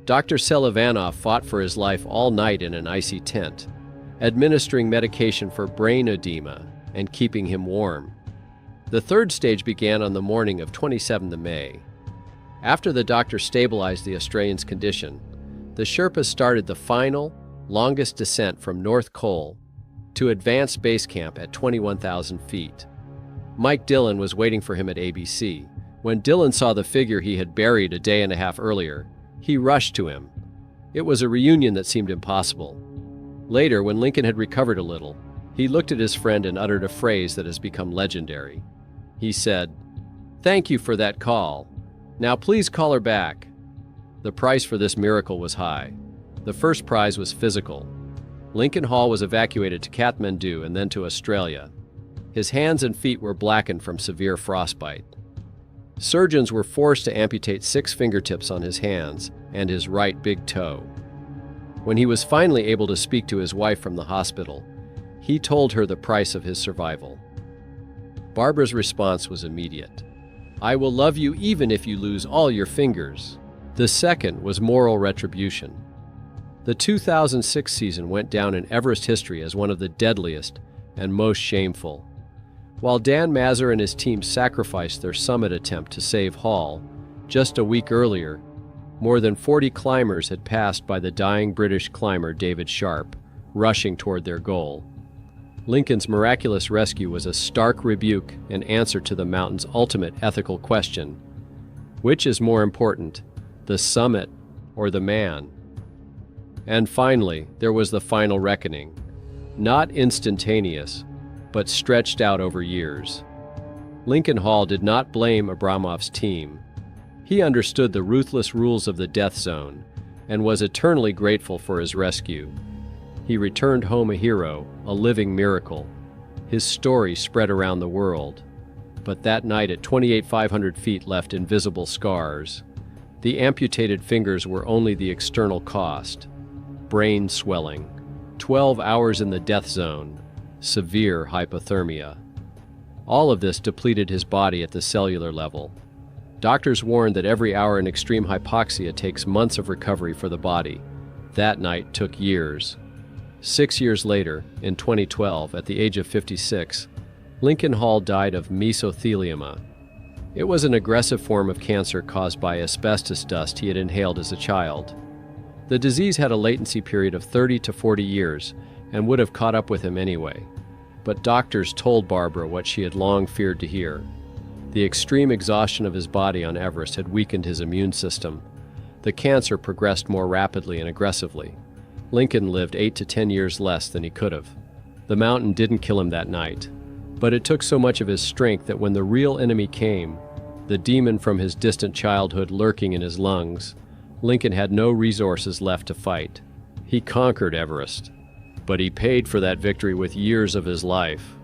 Dr. Selivanov fought for his life all night in an icy tent, administering medication for brain edema and keeping him warm. The third stage began on the morning of 27 May. After the doctor stabilized the Australian's condition, The Sherpas started the final, longest descent from North Col to advanced base camp at 21,000 feet. Mike Dillon was waiting for him at ABC. When Dillon saw the figure he had buried a day and a half earlier, he rushed to him. It was a reunion that seemed impossible. Later, when Lincoln had recovered a little, he looked at his friend and uttered a phrase that has become legendary. He said, "Thank you for that call. Now please call her back." The price for this miracle was high. The first prize was physical. Lincoln Hall was evacuated to Kathmandu and then to Australia. His hands and feet were blackened from severe frostbite. Surgeons were forced to amputate 6 fingertips on his hands and his right big toe. When he was finally able to speak to his wife from the hospital, he told her the price of his survival. Barbara's response was immediate. "I will love you even if you lose all your fingers." The second was moral retribution. The 2006 season went down in Everest history as one of the deadliest and most shameful. While Dan Mazur and his team sacrificed their summit attempt to save Hall, just a week earlier, more than 40 climbers had passed by the dying British climber David Sharp, rushing toward their goal. Lincoln's miraculous rescue was a stark rebuke and answer to the mountain's ultimate ethical question: which is more important, the summit or the man? And finally, there was the final reckoning. Not instantaneous, but stretched out over years. Lincoln Hall did not blame Abramov's team. He understood the ruthless rules of the death zone and was eternally grateful for his rescue. He returned home a hero, a living miracle. His story spread around the world. But that night at 28,500 feet left invisible scars. The amputated fingers were only the external cost. Brain swelling, 12 hours in the death zone, severe hypothermia. All of this depleted his body at the cellular level. Doctors warned that every hour in extreme hypoxia takes months of recovery for the body. That night took years. 6 years later, in 2012, at the age of 56, Lincoln Hall died of mesothelioma. It was an aggressive form of cancer caused by asbestos dust he had inhaled as a child. The disease had a latency period of 30 to 40 years and would have caught up with him anyway. But doctors told Barbara what she had long feared to hear. The extreme exhaustion of his body on Everest had weakened his immune system. The cancer progressed more rapidly and aggressively. Lincoln lived 8 to 10 years less than he could have. The mountain didn't kill him that night, but it took so much of his strength that when the real enemy came, the demon from his distant childhood lurking in his lungs, Lincoln had no resources left to fight. He conquered Everest, but he paid for that victory with years of his life.